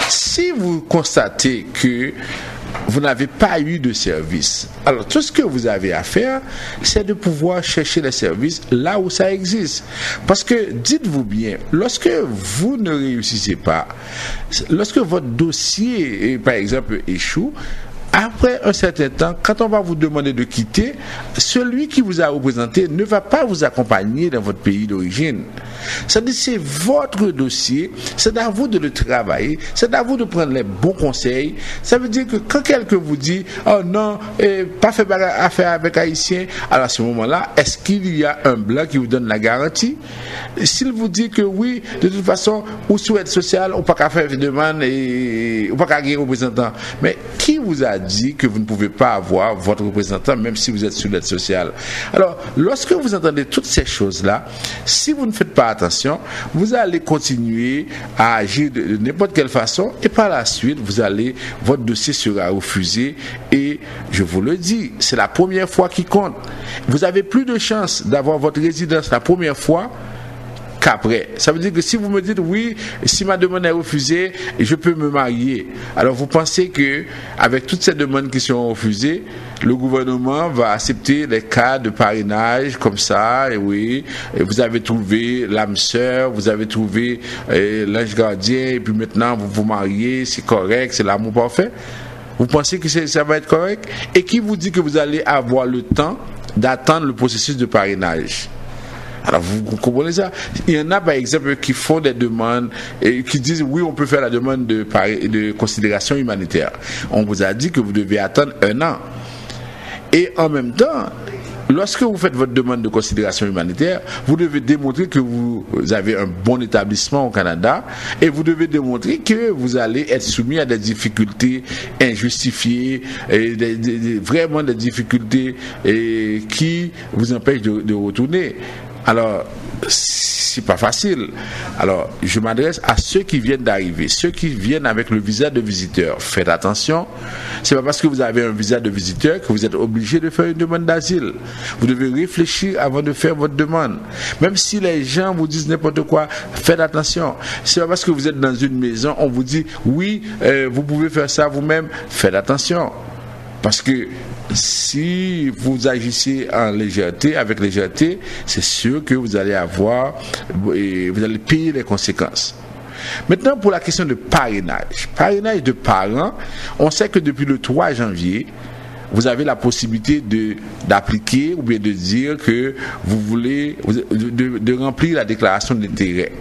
si vous constatez que vous n'avez pas eu de service, alors tout ce que vous avez à faire, c'est de pouvoir chercher les services là où ça existe. Parce que, dites-vous bien, lorsque vous ne réussissez pas, lorsque votre dossier, par exemple, échoue, après un certain temps, quand on va vous demander de quitter, celui qui vous a représenté ne va pas vous accompagner dans votre pays d'origine. C'est-à-dire, c'est votre dossier, c'est à vous de le travailler, c'est à vous de prendre les bons conseils. Ça veut dire que quand quelqu'un vous dit « Oh non, pas fait affaire avec Haïtien », alors à ce moment-là, est-ce qu'il y a un blanc qui vous donne la garantie? S'il vous dit que oui, de toute façon, ou sous aide sociale, ou pas qu'à faire une demande, ou pas qu'à gagner un représentant. Mais qui vous a dit que vous ne pouvez pas avoir votre représentant même si vous êtes sur l'aide sociale? Alors, lorsque vous entendez toutes ces choses-là, si vous ne faites pas attention, vous allez continuer à agir de n'importe quelle façon et par la suite, votre dossier sera refusé et je vous le dis, c'est la première fois qui compte. Vous avez plus de chances d'avoir votre résidence la première fois qu'après. Ça veut dire que si vous me dites oui, si ma demande est refusée, je peux me marier. Alors vous pensez que avec toutes ces demandes qui seront refusées, le gouvernement va accepter les cas de parrainage comme ça, et oui, et vous avez trouvé l'âme sœur, vous avez trouvé l'ange gardien, et puis maintenant vous vous mariez, c'est correct, c'est l'amour parfait. Vous pensez que ça va être correct? Et qui vous dit que vous allez avoir le temps d'attendre le processus de parrainage? Alors vous comprenez ça? Il y en a par exemple qui font des demandes et qui disent oui, on peut faire la demande de considération humanitaire. On vous a dit que vous devez attendre 1 an. Et en même temps, lorsque vous faites votre demande de considération humanitaire, vous devez démontrer que vous avez un bon établissement au Canada et vous devez démontrer que vous allez être soumis à des difficultés injustifiées, et vraiment des difficultés qui vous empêchent de retourner. Alors, c'est pas facile. Alors, je m'adresse à ceux qui viennent d'arriver, ceux qui viennent avec le visa de visiteur. Faites attention, c'est pas parce que vous avez un visa de visiteur que vous êtes obligé de faire une demande d'asile. Vous devez réfléchir avant de faire votre demande. Même si les gens vous disent n'importe quoi, faites attention. C'est pas parce que vous êtes dans une maison, on vous dit oui, vous pouvez faire ça vous-même. Faites attention. Parce que si vous agissez en légèreté, avec légèreté, c'est sûr que vous allez payer les conséquences. Maintenant, pour la question de parrainage de parents, on sait que depuis le 3 janvier, vous avez la possibilité d'appliquer ou bien de dire que vous voulez de remplir la déclaration d'intérêt.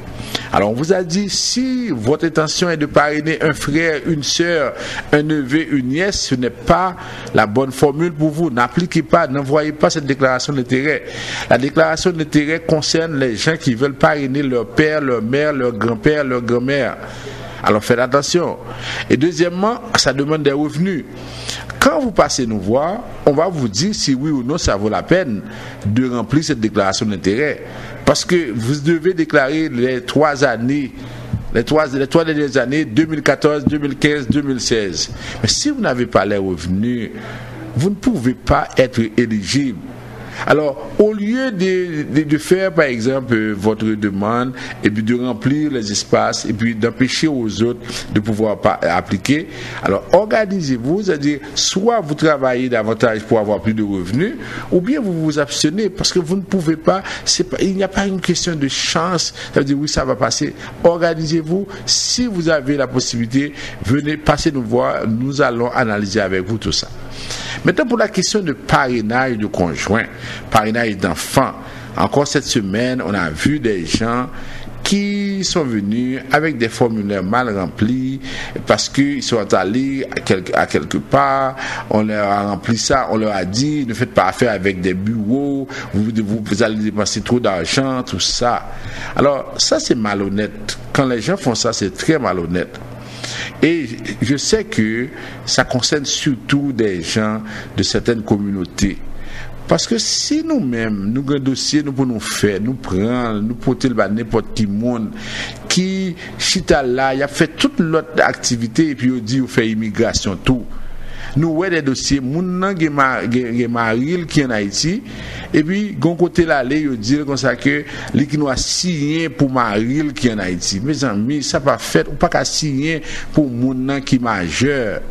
Alors on vous a dit, si votre intention est de parrainer un frère, une sœur, un neveu, une nièce, ce n'est pas la bonne formule pour vous. N'appliquez pas, n'envoyez pas cette déclaration d'intérêt. La déclaration d'intérêt concerne les gens qui veulent parrainer leur père, leur mère, leur grand-père, leur grand-mère. Alors faites attention. Et deuxièmement, ça demande des revenus. Quand vous passez nous voir, on va vous dire si oui ou non ça vaut la peine de remplir cette déclaration d'intérêt. Parce que vous devez déclarer les 3 années, les trois dernières années, 2014, 2015, 2016. Mais si vous n'avez pas les revenus, vous ne pouvez pas être éligible. Alors, au lieu de faire, par exemple, votre demande et puis de remplir les espaces et puis d'empêcher aux autres de pouvoir appliquer, alors organisez-vous, c'est-à-dire soit vous travaillez davantage pour avoir plus de revenus, ou bien vous vous abstenez parce que vous ne pouvez pas, il n'y a pas une question de chance, ça veut dire oui, ça va passer. Organisez-vous, si vous avez la possibilité, venez, passez nous voir, nous allons analyser avec vous tout ça. Maintenant, pour la question de parrainage de conjoints, parrainage d'enfants, encore cette semaine, on a vu des gens qui sont venus avec des formulaires mal remplis parce qu'ils sont allés à quelque part, on leur a rempli ça, on leur a dit ne faites pas affaire avec des bureaux, vous allez dépenser trop d'argent, tout ça. Alors ça c'est malhonnête. Quand les gens font ça, c'est très malhonnête. Et je sais que ça concerne surtout des gens de certaines communautés. Parce que si nous-mêmes, nous avons un dossier, nous pouvons faire, nous prendre, nous porter n'importe qui monde qui, chita là, il a fait toute l'autre activité et puis il dit, il fait immigration, tout. Nous avons des dossiers, moun nan gen maril qui en Haïti, et puis, gon côté là, il dit comme ça que, li qui nous a signé pour maril qui en Haïti. Mes amis, ça pas fait, ou pas qu'à signer pour moun nan qui majeur.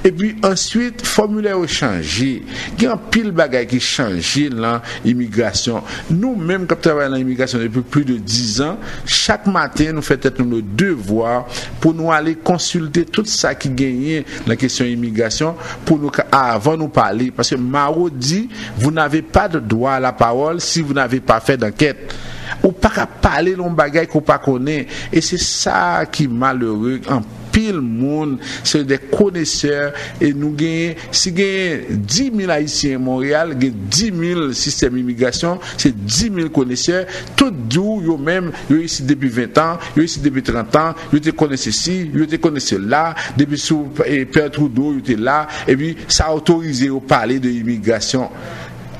Et puis ensuite, formulaire changé. Il y a un pile bagay qui changé dans l'immigration. Nous-mêmes, quand nous travaillons dans l'immigration depuis plus de 10 ans, chaque matin, nous faisons nos devoirs pour nous aller consulter tout ça qui gagne dans la question immigration pour nous, avant nous parler. Parce que Maro dit, vous n'avez pas de droit à la parole si vous n'avez pas fait d'enquête. Ou pas qu'à parler d'un bagay qu'on pas connaît. Et c'est ça qui est malheureux. En pile monde, c'est des connaisseurs. Et nous gagnons, si gagnons 10 000 Haïtiens à Montréal, gagnons 10 000 systèmes d'immigration, c'est 10 000 connaisseurs. Tout d'où, yo même, yo ici depuis 20 ans, yo ici depuis 30 ans, yo te connaissent ici, yo te connaissent là, depuis sous Père Trudeau, yo te là, et puis ça a autorisé au parler de l'immigration.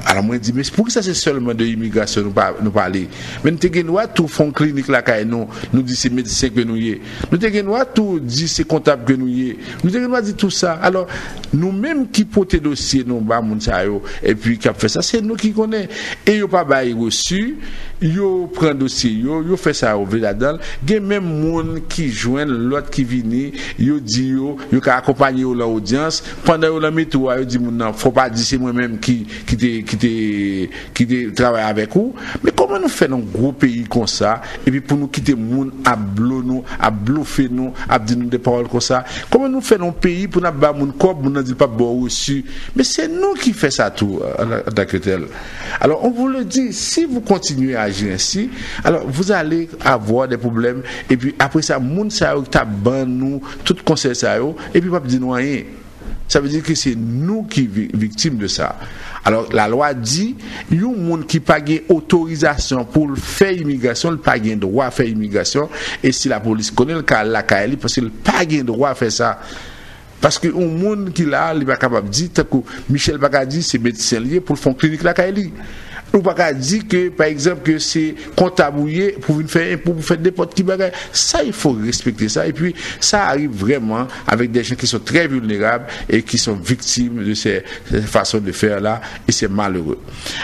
Alors moi je dis mais pour que ça c'est seulement de l'immigration nous parler. Mais nous avons tout fond clinique là nous dit c'est médecin que nous y. Nous avons tout dit c'est comptable que nous y. Nous avons dit tout ça. Alors nous-mêmes qui portons dossier nous ba moun sa yo et puis qui a fait ça c'est nous qui connaît et yo pas bail reçu, yo prend dossier yo fait ça au là-dedans. Gen même moun qui joindre l'autre qui vini, yo dit yo ka accompagner l'audience pendant yo la météo yo dit moun non faut pas dire c'est moi-même qui travaille avec vous. Mais comment nous faisons un gros pays comme ça et puis pour nous quitter moun à bluffer nous à dire nous des paroles comme ça, comment nous faisons un pays pour nous ba moun corps moun dit pas bon reçu, mais c'est nous qui fait ça tout en tant que tel. Alors on vous le dit, si vous continuez à agir ainsi, alors vous allez avoir des problèmes et puis après ça moun ça t'a ban nous tout conseil ça et puis pas dire nous rien. Ça veut dire que c'est nous qui victimes de ça. Alors la loi dit, il y a un monde qui n'a pas autorisation pour faire immigration, il n'a pas droit à faire immigration. Et si la police connaît le cas, la KLI, parce qu'il n'a pas droit à faire ça. Parce que un monde qui là, il n'est pas capable de dire que Michel Bagadi, c'est médecin lié pour le fond clinique la KLI. Ou pas dire que par exemple que c'est comptable pour faire n'importe qui bagaille. Ça il faut respecter ça et puis ça arrive vraiment avec des gens qui sont très vulnérables et qui sont victimes de ces façons de faire là et c'est malheureux.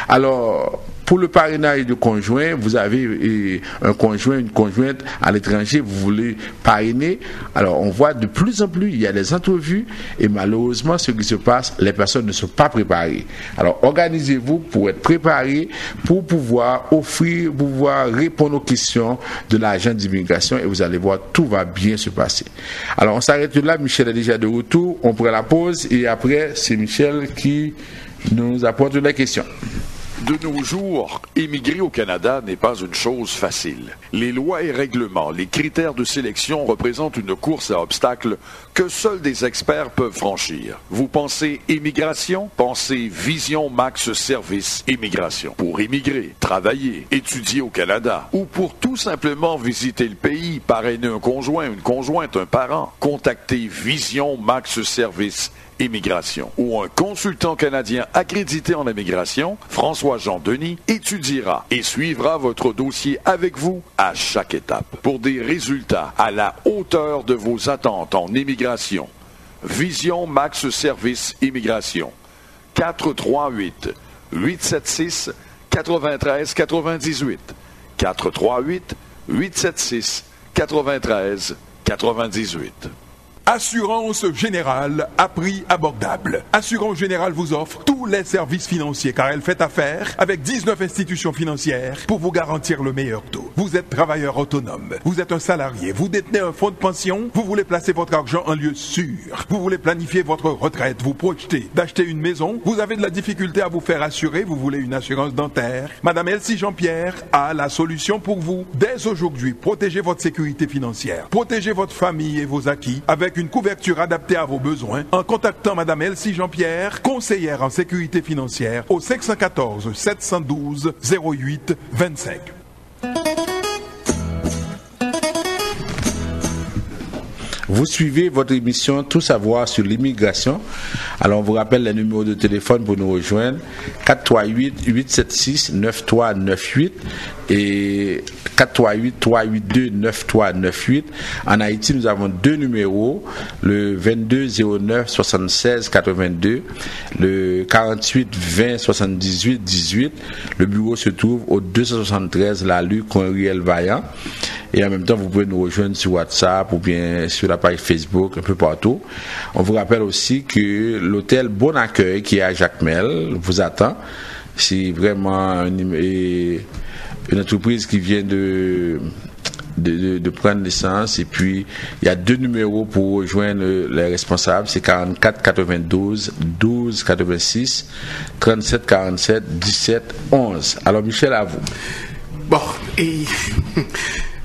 Alors pour le parrainage de conjoint, vous avez un conjoint, une conjointe à l'étranger, vous voulez parrainer. Alors, on voit de plus en plus, il y a des entrevues et malheureusement, ce qui se passe, les personnes ne sont pas préparées. Alors, organisez-vous pour être préparés, pour pouvoir offrir, pouvoir répondre aux questions de l'agent d'immigration et vous allez voir, tout va bien se passer. Alors, on s'arrête là. Michel est déjà de retour. On prend la pause et après, c'est Michel qui nous apporte la question. De nos jours, émigrer au Canada n'est pas une chose facile. Les lois et règlements, les critères de sélection représentent une course à obstacles que seuls des experts peuvent franchir. Vous pensez immigration? Pensez Vision Max Service Immigration. Pour immigrer, travailler, étudier au Canada ou pour tout simplement visiter le pays, parrainer un conjoint, une conjointe, un parent, contactez Vision Max Service Immigration, où un consultant canadien accrédité en immigration, François-Jean Denis, étudiera et suivra votre dossier avec vous à chaque étape. Pour des résultats à la hauteur de vos attentes en immigration, Vision Max Service Immigration, 438-876-9398, 438-876-9398. Assurance Générale à prix abordable. Assurance Générale vous offre tous les services financiers car elle fait affaire avec 19 institutions financières pour vous garantir le meilleur taux. Vous êtes travailleur autonome, vous êtes un salarié, vous détenez un fonds de pension, vous voulez placer votre argent en lieu sûr, vous voulez planifier votre retraite, vous projetez d'acheter une maison, vous avez de la difficulté à vous faire assurer, vous voulez une assurance dentaire. Madame Elsie Jean-Pierre a la solution pour vous. Dès aujourd'hui, protégez votre sécurité financière, protégez votre famille et vos acquis avec une couverture adaptée à vos besoins en contactant Madame Elsie Jean-Pierre, conseillère en sécurité financière au 514 712 08 25. Vous suivez votre émission Tout savoir sur l'immigration. Alors on vous rappelle les numéros de téléphone pour nous rejoindre 438-876-9398 et 438-382-9398. En Haïti, nous avons deux numéros, le 2209-76-82, le 48-20-78-18. Le bureau se trouve au 273 la rue Conriel Vaillant. Et en même temps, vous pouvez nous rejoindre sur WhatsApp ou bien sur la page Facebook, un peu partout. On vous rappelle aussi que l'hôtel Bon Accueil, qui est à Jacmel, vous attend. C'est vraiment une entreprise qui vient de prendre naissance. Et puis, il y a deux numéros pour rejoindre les responsables. C'est 44 92 12 86 37 47 17 11. Alors, Michel, à vous. Bon, et...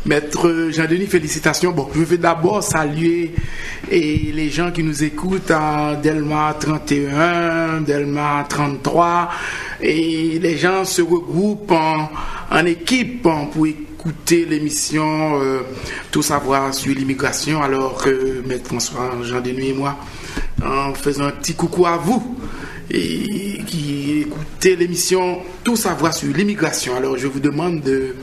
Maître Jean-Denis, félicitations. Bon, je veux d'abord saluer les gens qui nous écoutent à Delma 31, Delma 33, et les gens se regroupent en équipe pour écouter l'émission Tout savoir sur l'immigration, alors que Maître François Jean-Denis et moi, en faisant un petit coucou à vous. qui écoutez l'émission Tout savoir sur l'immigration. Alors je vous demande de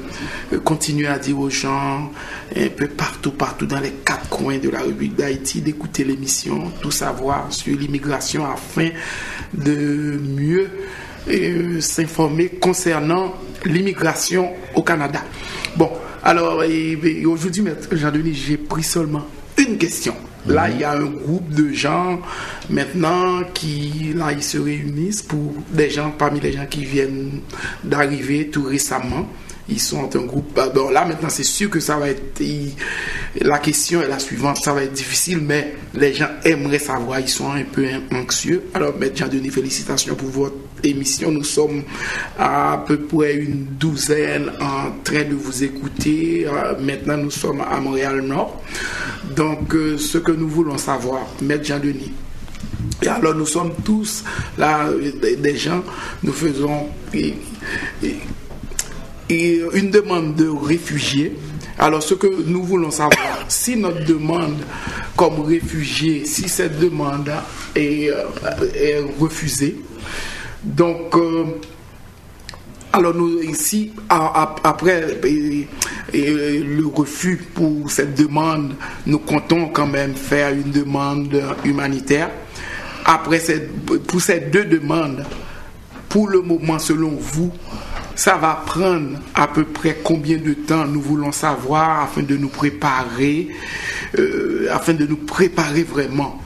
continuer à dire aux gens un peu partout dans les 4 coins de la République d'Haïti d'écouter l'émission Tout savoir sur l'immigration afin de mieux s'informer concernant l'immigration au Canada. Bon, alors aujourd'hui, Maître Jean-Denis, j'ai pris seulement une question. Là, il y a un groupe de gens maintenant qui, là, ils se réunissent pour des gens, parmi les gens qui viennent d'arriver tout récemment. Ils sont un groupe. Bon, là, maintenant, c'est sûr que ça va être. La question est la suivante. Ça va être difficile, mais les gens aimeraient savoir. Ils sont un peu anxieux. Alors, Maître Jean-Denis, félicitations pour votre émission. Nous sommes à peu près une douzaine en train de vous écouter. Maintenant, nous sommes à Montréal-Nord. Donc, ce que nous voulons savoir, Maître Jean-Denis. Et alors, nous sommes tous là, des gens. Nous faisons. Et une demande de réfugiés. Alors, ce que nous voulons savoir, si notre demande comme réfugié, si cette demande est refusée, donc, alors nous ici, après le refus pour cette demande, nous comptons quand même faire une demande humanitaire. Après, pour ces 2 demandes, pour le moment, selon vous, ça va prendre à peu près combien de temps, nous voulons savoir, afin de nous préparer vraiment.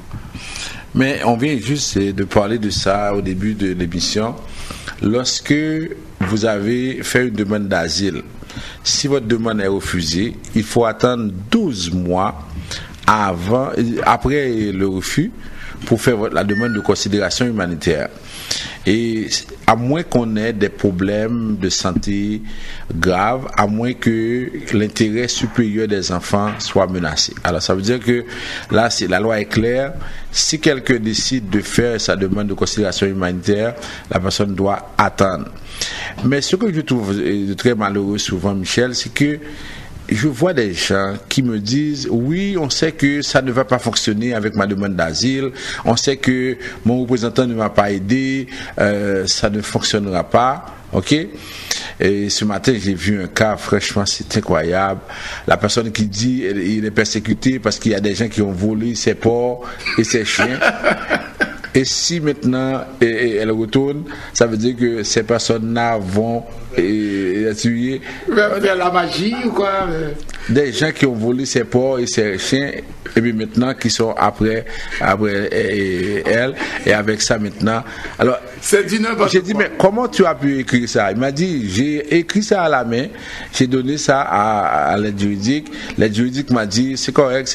Mais on vient juste de parler de ça au début de l'émission. Lorsque vous avez fait une demande d'asile, si votre demande est refusée, il faut attendre 12 mois après le refus pour faire la demande de considération humanitaire. Et à moins qu'on ait des problèmes de santé graves, à moins que l'intérêt supérieur des enfants soit menacé. Alors ça veut dire que là, la loi est claire. Si quelqu'un décide de faire sa demande de considération humanitaire, la personne doit attendre. Mais ce que je trouve très malheureux souvent, Michel, c'est que je vois des gens qui me disent oui, on sait que ça ne va pas fonctionner avec ma demande d'asile, on sait que mon représentant ne m'a pas aidé, ça ne fonctionnera pas, ok? Et ce matin, j'ai vu un cas, franchement, c'est incroyable. La personne qui dit il est persécuté parce qu'il y a des gens qui ont volé ses porcs et ses chiens. Et si maintenant elle retourne, ça veut dire que ces personnes-là vont tuer la magie ou quoi? Des gens qui ont volé ses porcs et ses chiens, et puis maintenant qui sont après elle, et avec ça maintenant. Alors, j'ai dit, mais comment tu as pu écrire ça? Il m'a dit, j'ai écrit ça à la main, j'ai donné ça à l'aide juridique. L'aide juridique m'a dit, c'est correct,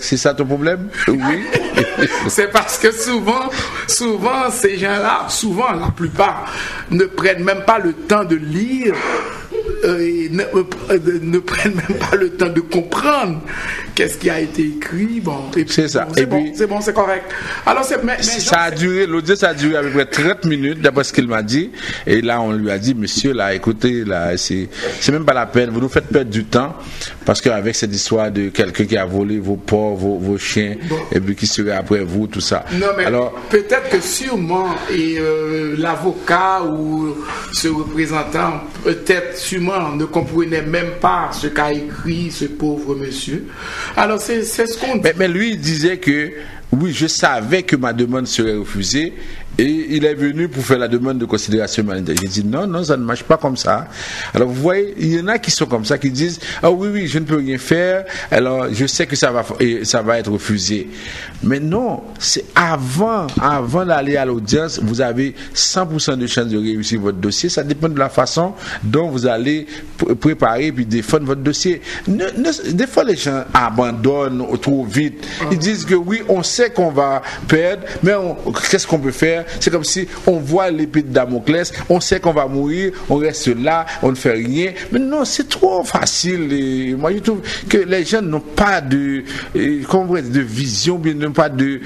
c'est ça ton problème? Oui. C'est parce que souvent, ces gens-là, la plupart, ne prennent même pas le temps de lire, ne prennent même pas le temps de comprendre qu'est-ce qui a été écrit. Bon, et puis, c'est ça. C'est correct. Alors, ça a duré, l'audience a duré à peu près 30 minutes, d'après ce qu'il m'a dit. Et là, on lui a dit, monsieur, là, écoutez, là, c'est même pas la peine. Vous nous faites perdre du temps, parce qu'avec cette histoire de quelqu'un qui a volé vos porcs, vos chiens, bon, et puis qui serait après vous, tout ça. Non, mais alors, peut-être que sûrement, l'avocat ou ce représentant, sûrement, ne comprenait même pas ce qu'a écrit ce pauvre monsieur. Alors, c'est ce qu'on dit. Mais lui, il disait que, oui, je savais que ma demande serait refusée, et il est venu pour faire la demande de considération humanitaire. J'ai dit non, ça ne marche pas comme ça. Alors vous voyez, il y en a qui sont comme ça, qui disent oui, je ne peux rien faire, alors je sais que ça va être refusé. Mais non, c'est avant d'aller à l'audience, vous avez 100% de chance de réussir votre dossier. Ça dépend de la façon dont vous allez préparer puis défendre votre dossier. Des fois, les gens abandonnent trop vite. Ils disent que oui, on sait qu'on va perdre, mais qu'est-ce qu'on peut faire? C'est comme si on voit l'épée de Damoclès, on sait qu'on va mourir, on reste là, on ne fait rien. Mais non, c'est trop facile. Et moi, je trouve que les gens n'ont pas de vision, bien n'ont pas de.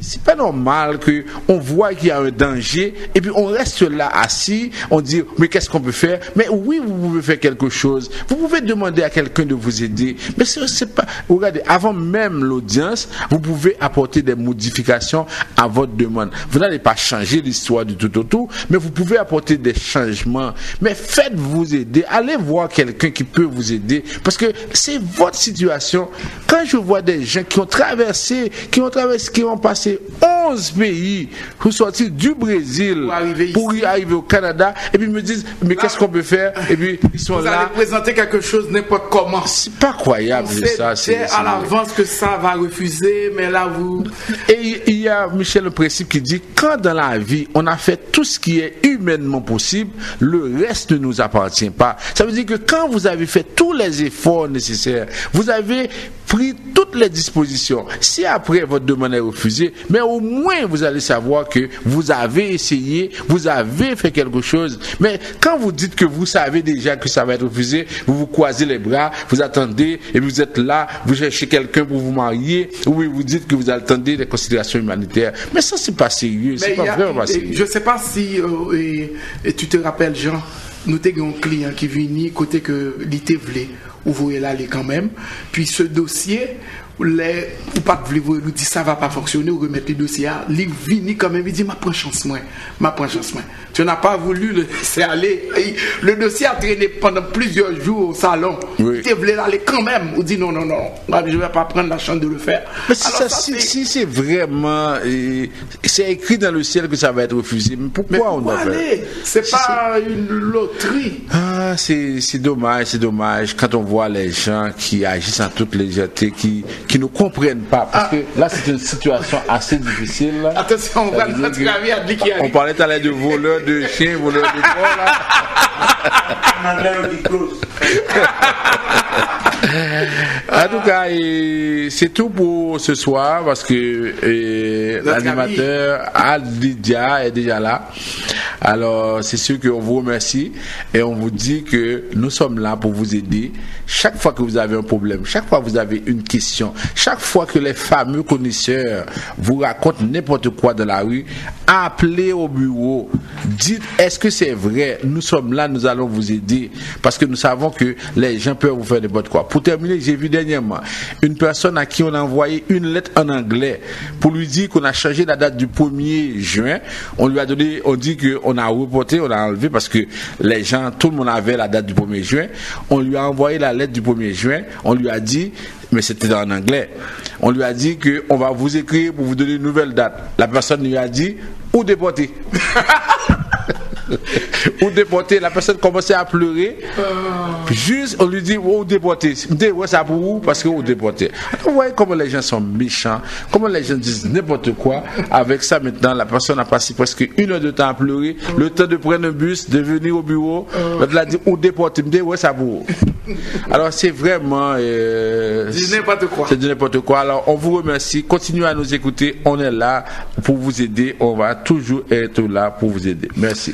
C'est pas normal que on voit qu'il y a un danger et puis on reste là assis, on dit mais qu'est-ce qu'on peut faire? Mais oui, vous pouvez faire quelque chose. Vous pouvez demander à quelqu'un de vous aider. Mais c'est pas. Regardez, avant même l'audience, vous pouvez apporter des modifications à votre demande. Vous n'allez pas changer l'histoire du tout au tout, mais vous pouvez apporter des changements. Mais faites-vous aider. Allez voir quelqu'un qui peut vous aider. Parce que c'est votre situation. Quand je vois des gens qui ont passé 11 pays pour sortir du Brésil pour y arriver au Canada, et puis ils me disent, mais qu'est-ce qu'on peut faire? Et puis ils sont vous là. Allez présenter quelque chose n'importe comment. C'est pas croyable ça. C'est à l'avance que ça va refuser, mais là vous. Et il y a Michel le principe qui dit, quand dans la vie on a fait tout ce qui est humainement possible, le reste ne nous appartient pas. Ça veut dire que quand vous avez fait tous les efforts nécessaires, vous avez pris toutes les dispositions. Si après votre demande est refusée, mais au moins vous allez savoir que vous avez essayé, vous avez fait quelque chose. Mais quand vous dites que vous savez déjà que ça va être refusé, vous vous croisez les bras, vous attendez, et vous êtes là, vous cherchez quelqu'un pour vous marier, ou vous dites que vous attendez des considérations humanitaires. Mais ça, c'est pas sérieux. C'est pas vraiment pas sérieux. Je sais pas si et tu te rappelles, Jean, nous avons un client qui vient côté que l'été voulait ouvrir l'aller quand même. Puis ce dossier, ou pas de vous dit ça va pas fonctionner, ou remettre le dossier, il vient quand même, il dit ma prends chance moi. Tu n'as pas voulu le laisser aller. Le dossier a traîné pendant plusieurs jours au salon. Oui. Tu voulais aller quand même. On dit non, je vais pas prendre la chance de le faire. Mais si c'est vraiment, c'est écrit dans le ciel que ça va être refusé, mais pourquoi on a fait? C'est pas une loterie. Ah, c'est dommage quand on voit les gens qui agissent en toute légèreté, qui ne comprennent pas, parce que là c'est une situation assez difficile. Attention, on va notre ami à dire qui arrive. On parlait tout à l'heure de voleurs de chiens, voleurs de porcs là. En tout cas, c'est tout pour ce soir, parce que l'animateur Al-Lydia est déjà là. Alors c'est sûr qu'on vous remercie et on vous dit que nous sommes là pour vous aider chaque fois que vous avez un problème, chaque fois que vous avez une question, chaque fois que les fameux connaisseurs vous racontent n'importe quoi dans la rue. Appelez au bureau, dites est-ce que c'est vrai, nous sommes là, nous allons vous aider, parce que nous savons que les gens peuvent vous faire n'importe quoi. Pour terminer, j'ai vu dernièrement une personne à qui on a envoyé une lettre en anglais pour lui dire qu'on a changé la date du 1er juin. On lui a donné, on dit qu'on a reporté, on a enlevé parce que les gens, tout le monde avait la date du 1er juin. On lui a envoyé la lettre du 1er juin, on lui a dit, mais c'était en anglais, on lui a dit qu'on va vous écrire pour vous donner une nouvelle date. La personne lui a dit, ou déporter. Ou déporter, la personne commençait à pleurer. Juste, on lui dit, ou déporter. Ouais, ça pour vous, parce que vous déportez. Vous voyez comment les gens sont méchants, comment les gens disent n'importe quoi. Avec ça, maintenant, la personne a passé presque 1 heure de temps à pleurer, le temps de prendre un bus, de venir au bureau. Elle a dit, ou déporter. Ouais, ça pour vous. Alors, c'est vraiment. C'est n'importe quoi. C'est n'importe quoi. Alors, on vous remercie. Continuez à nous écouter. On est là pour vous aider. On va toujours être là pour vous aider. Merci.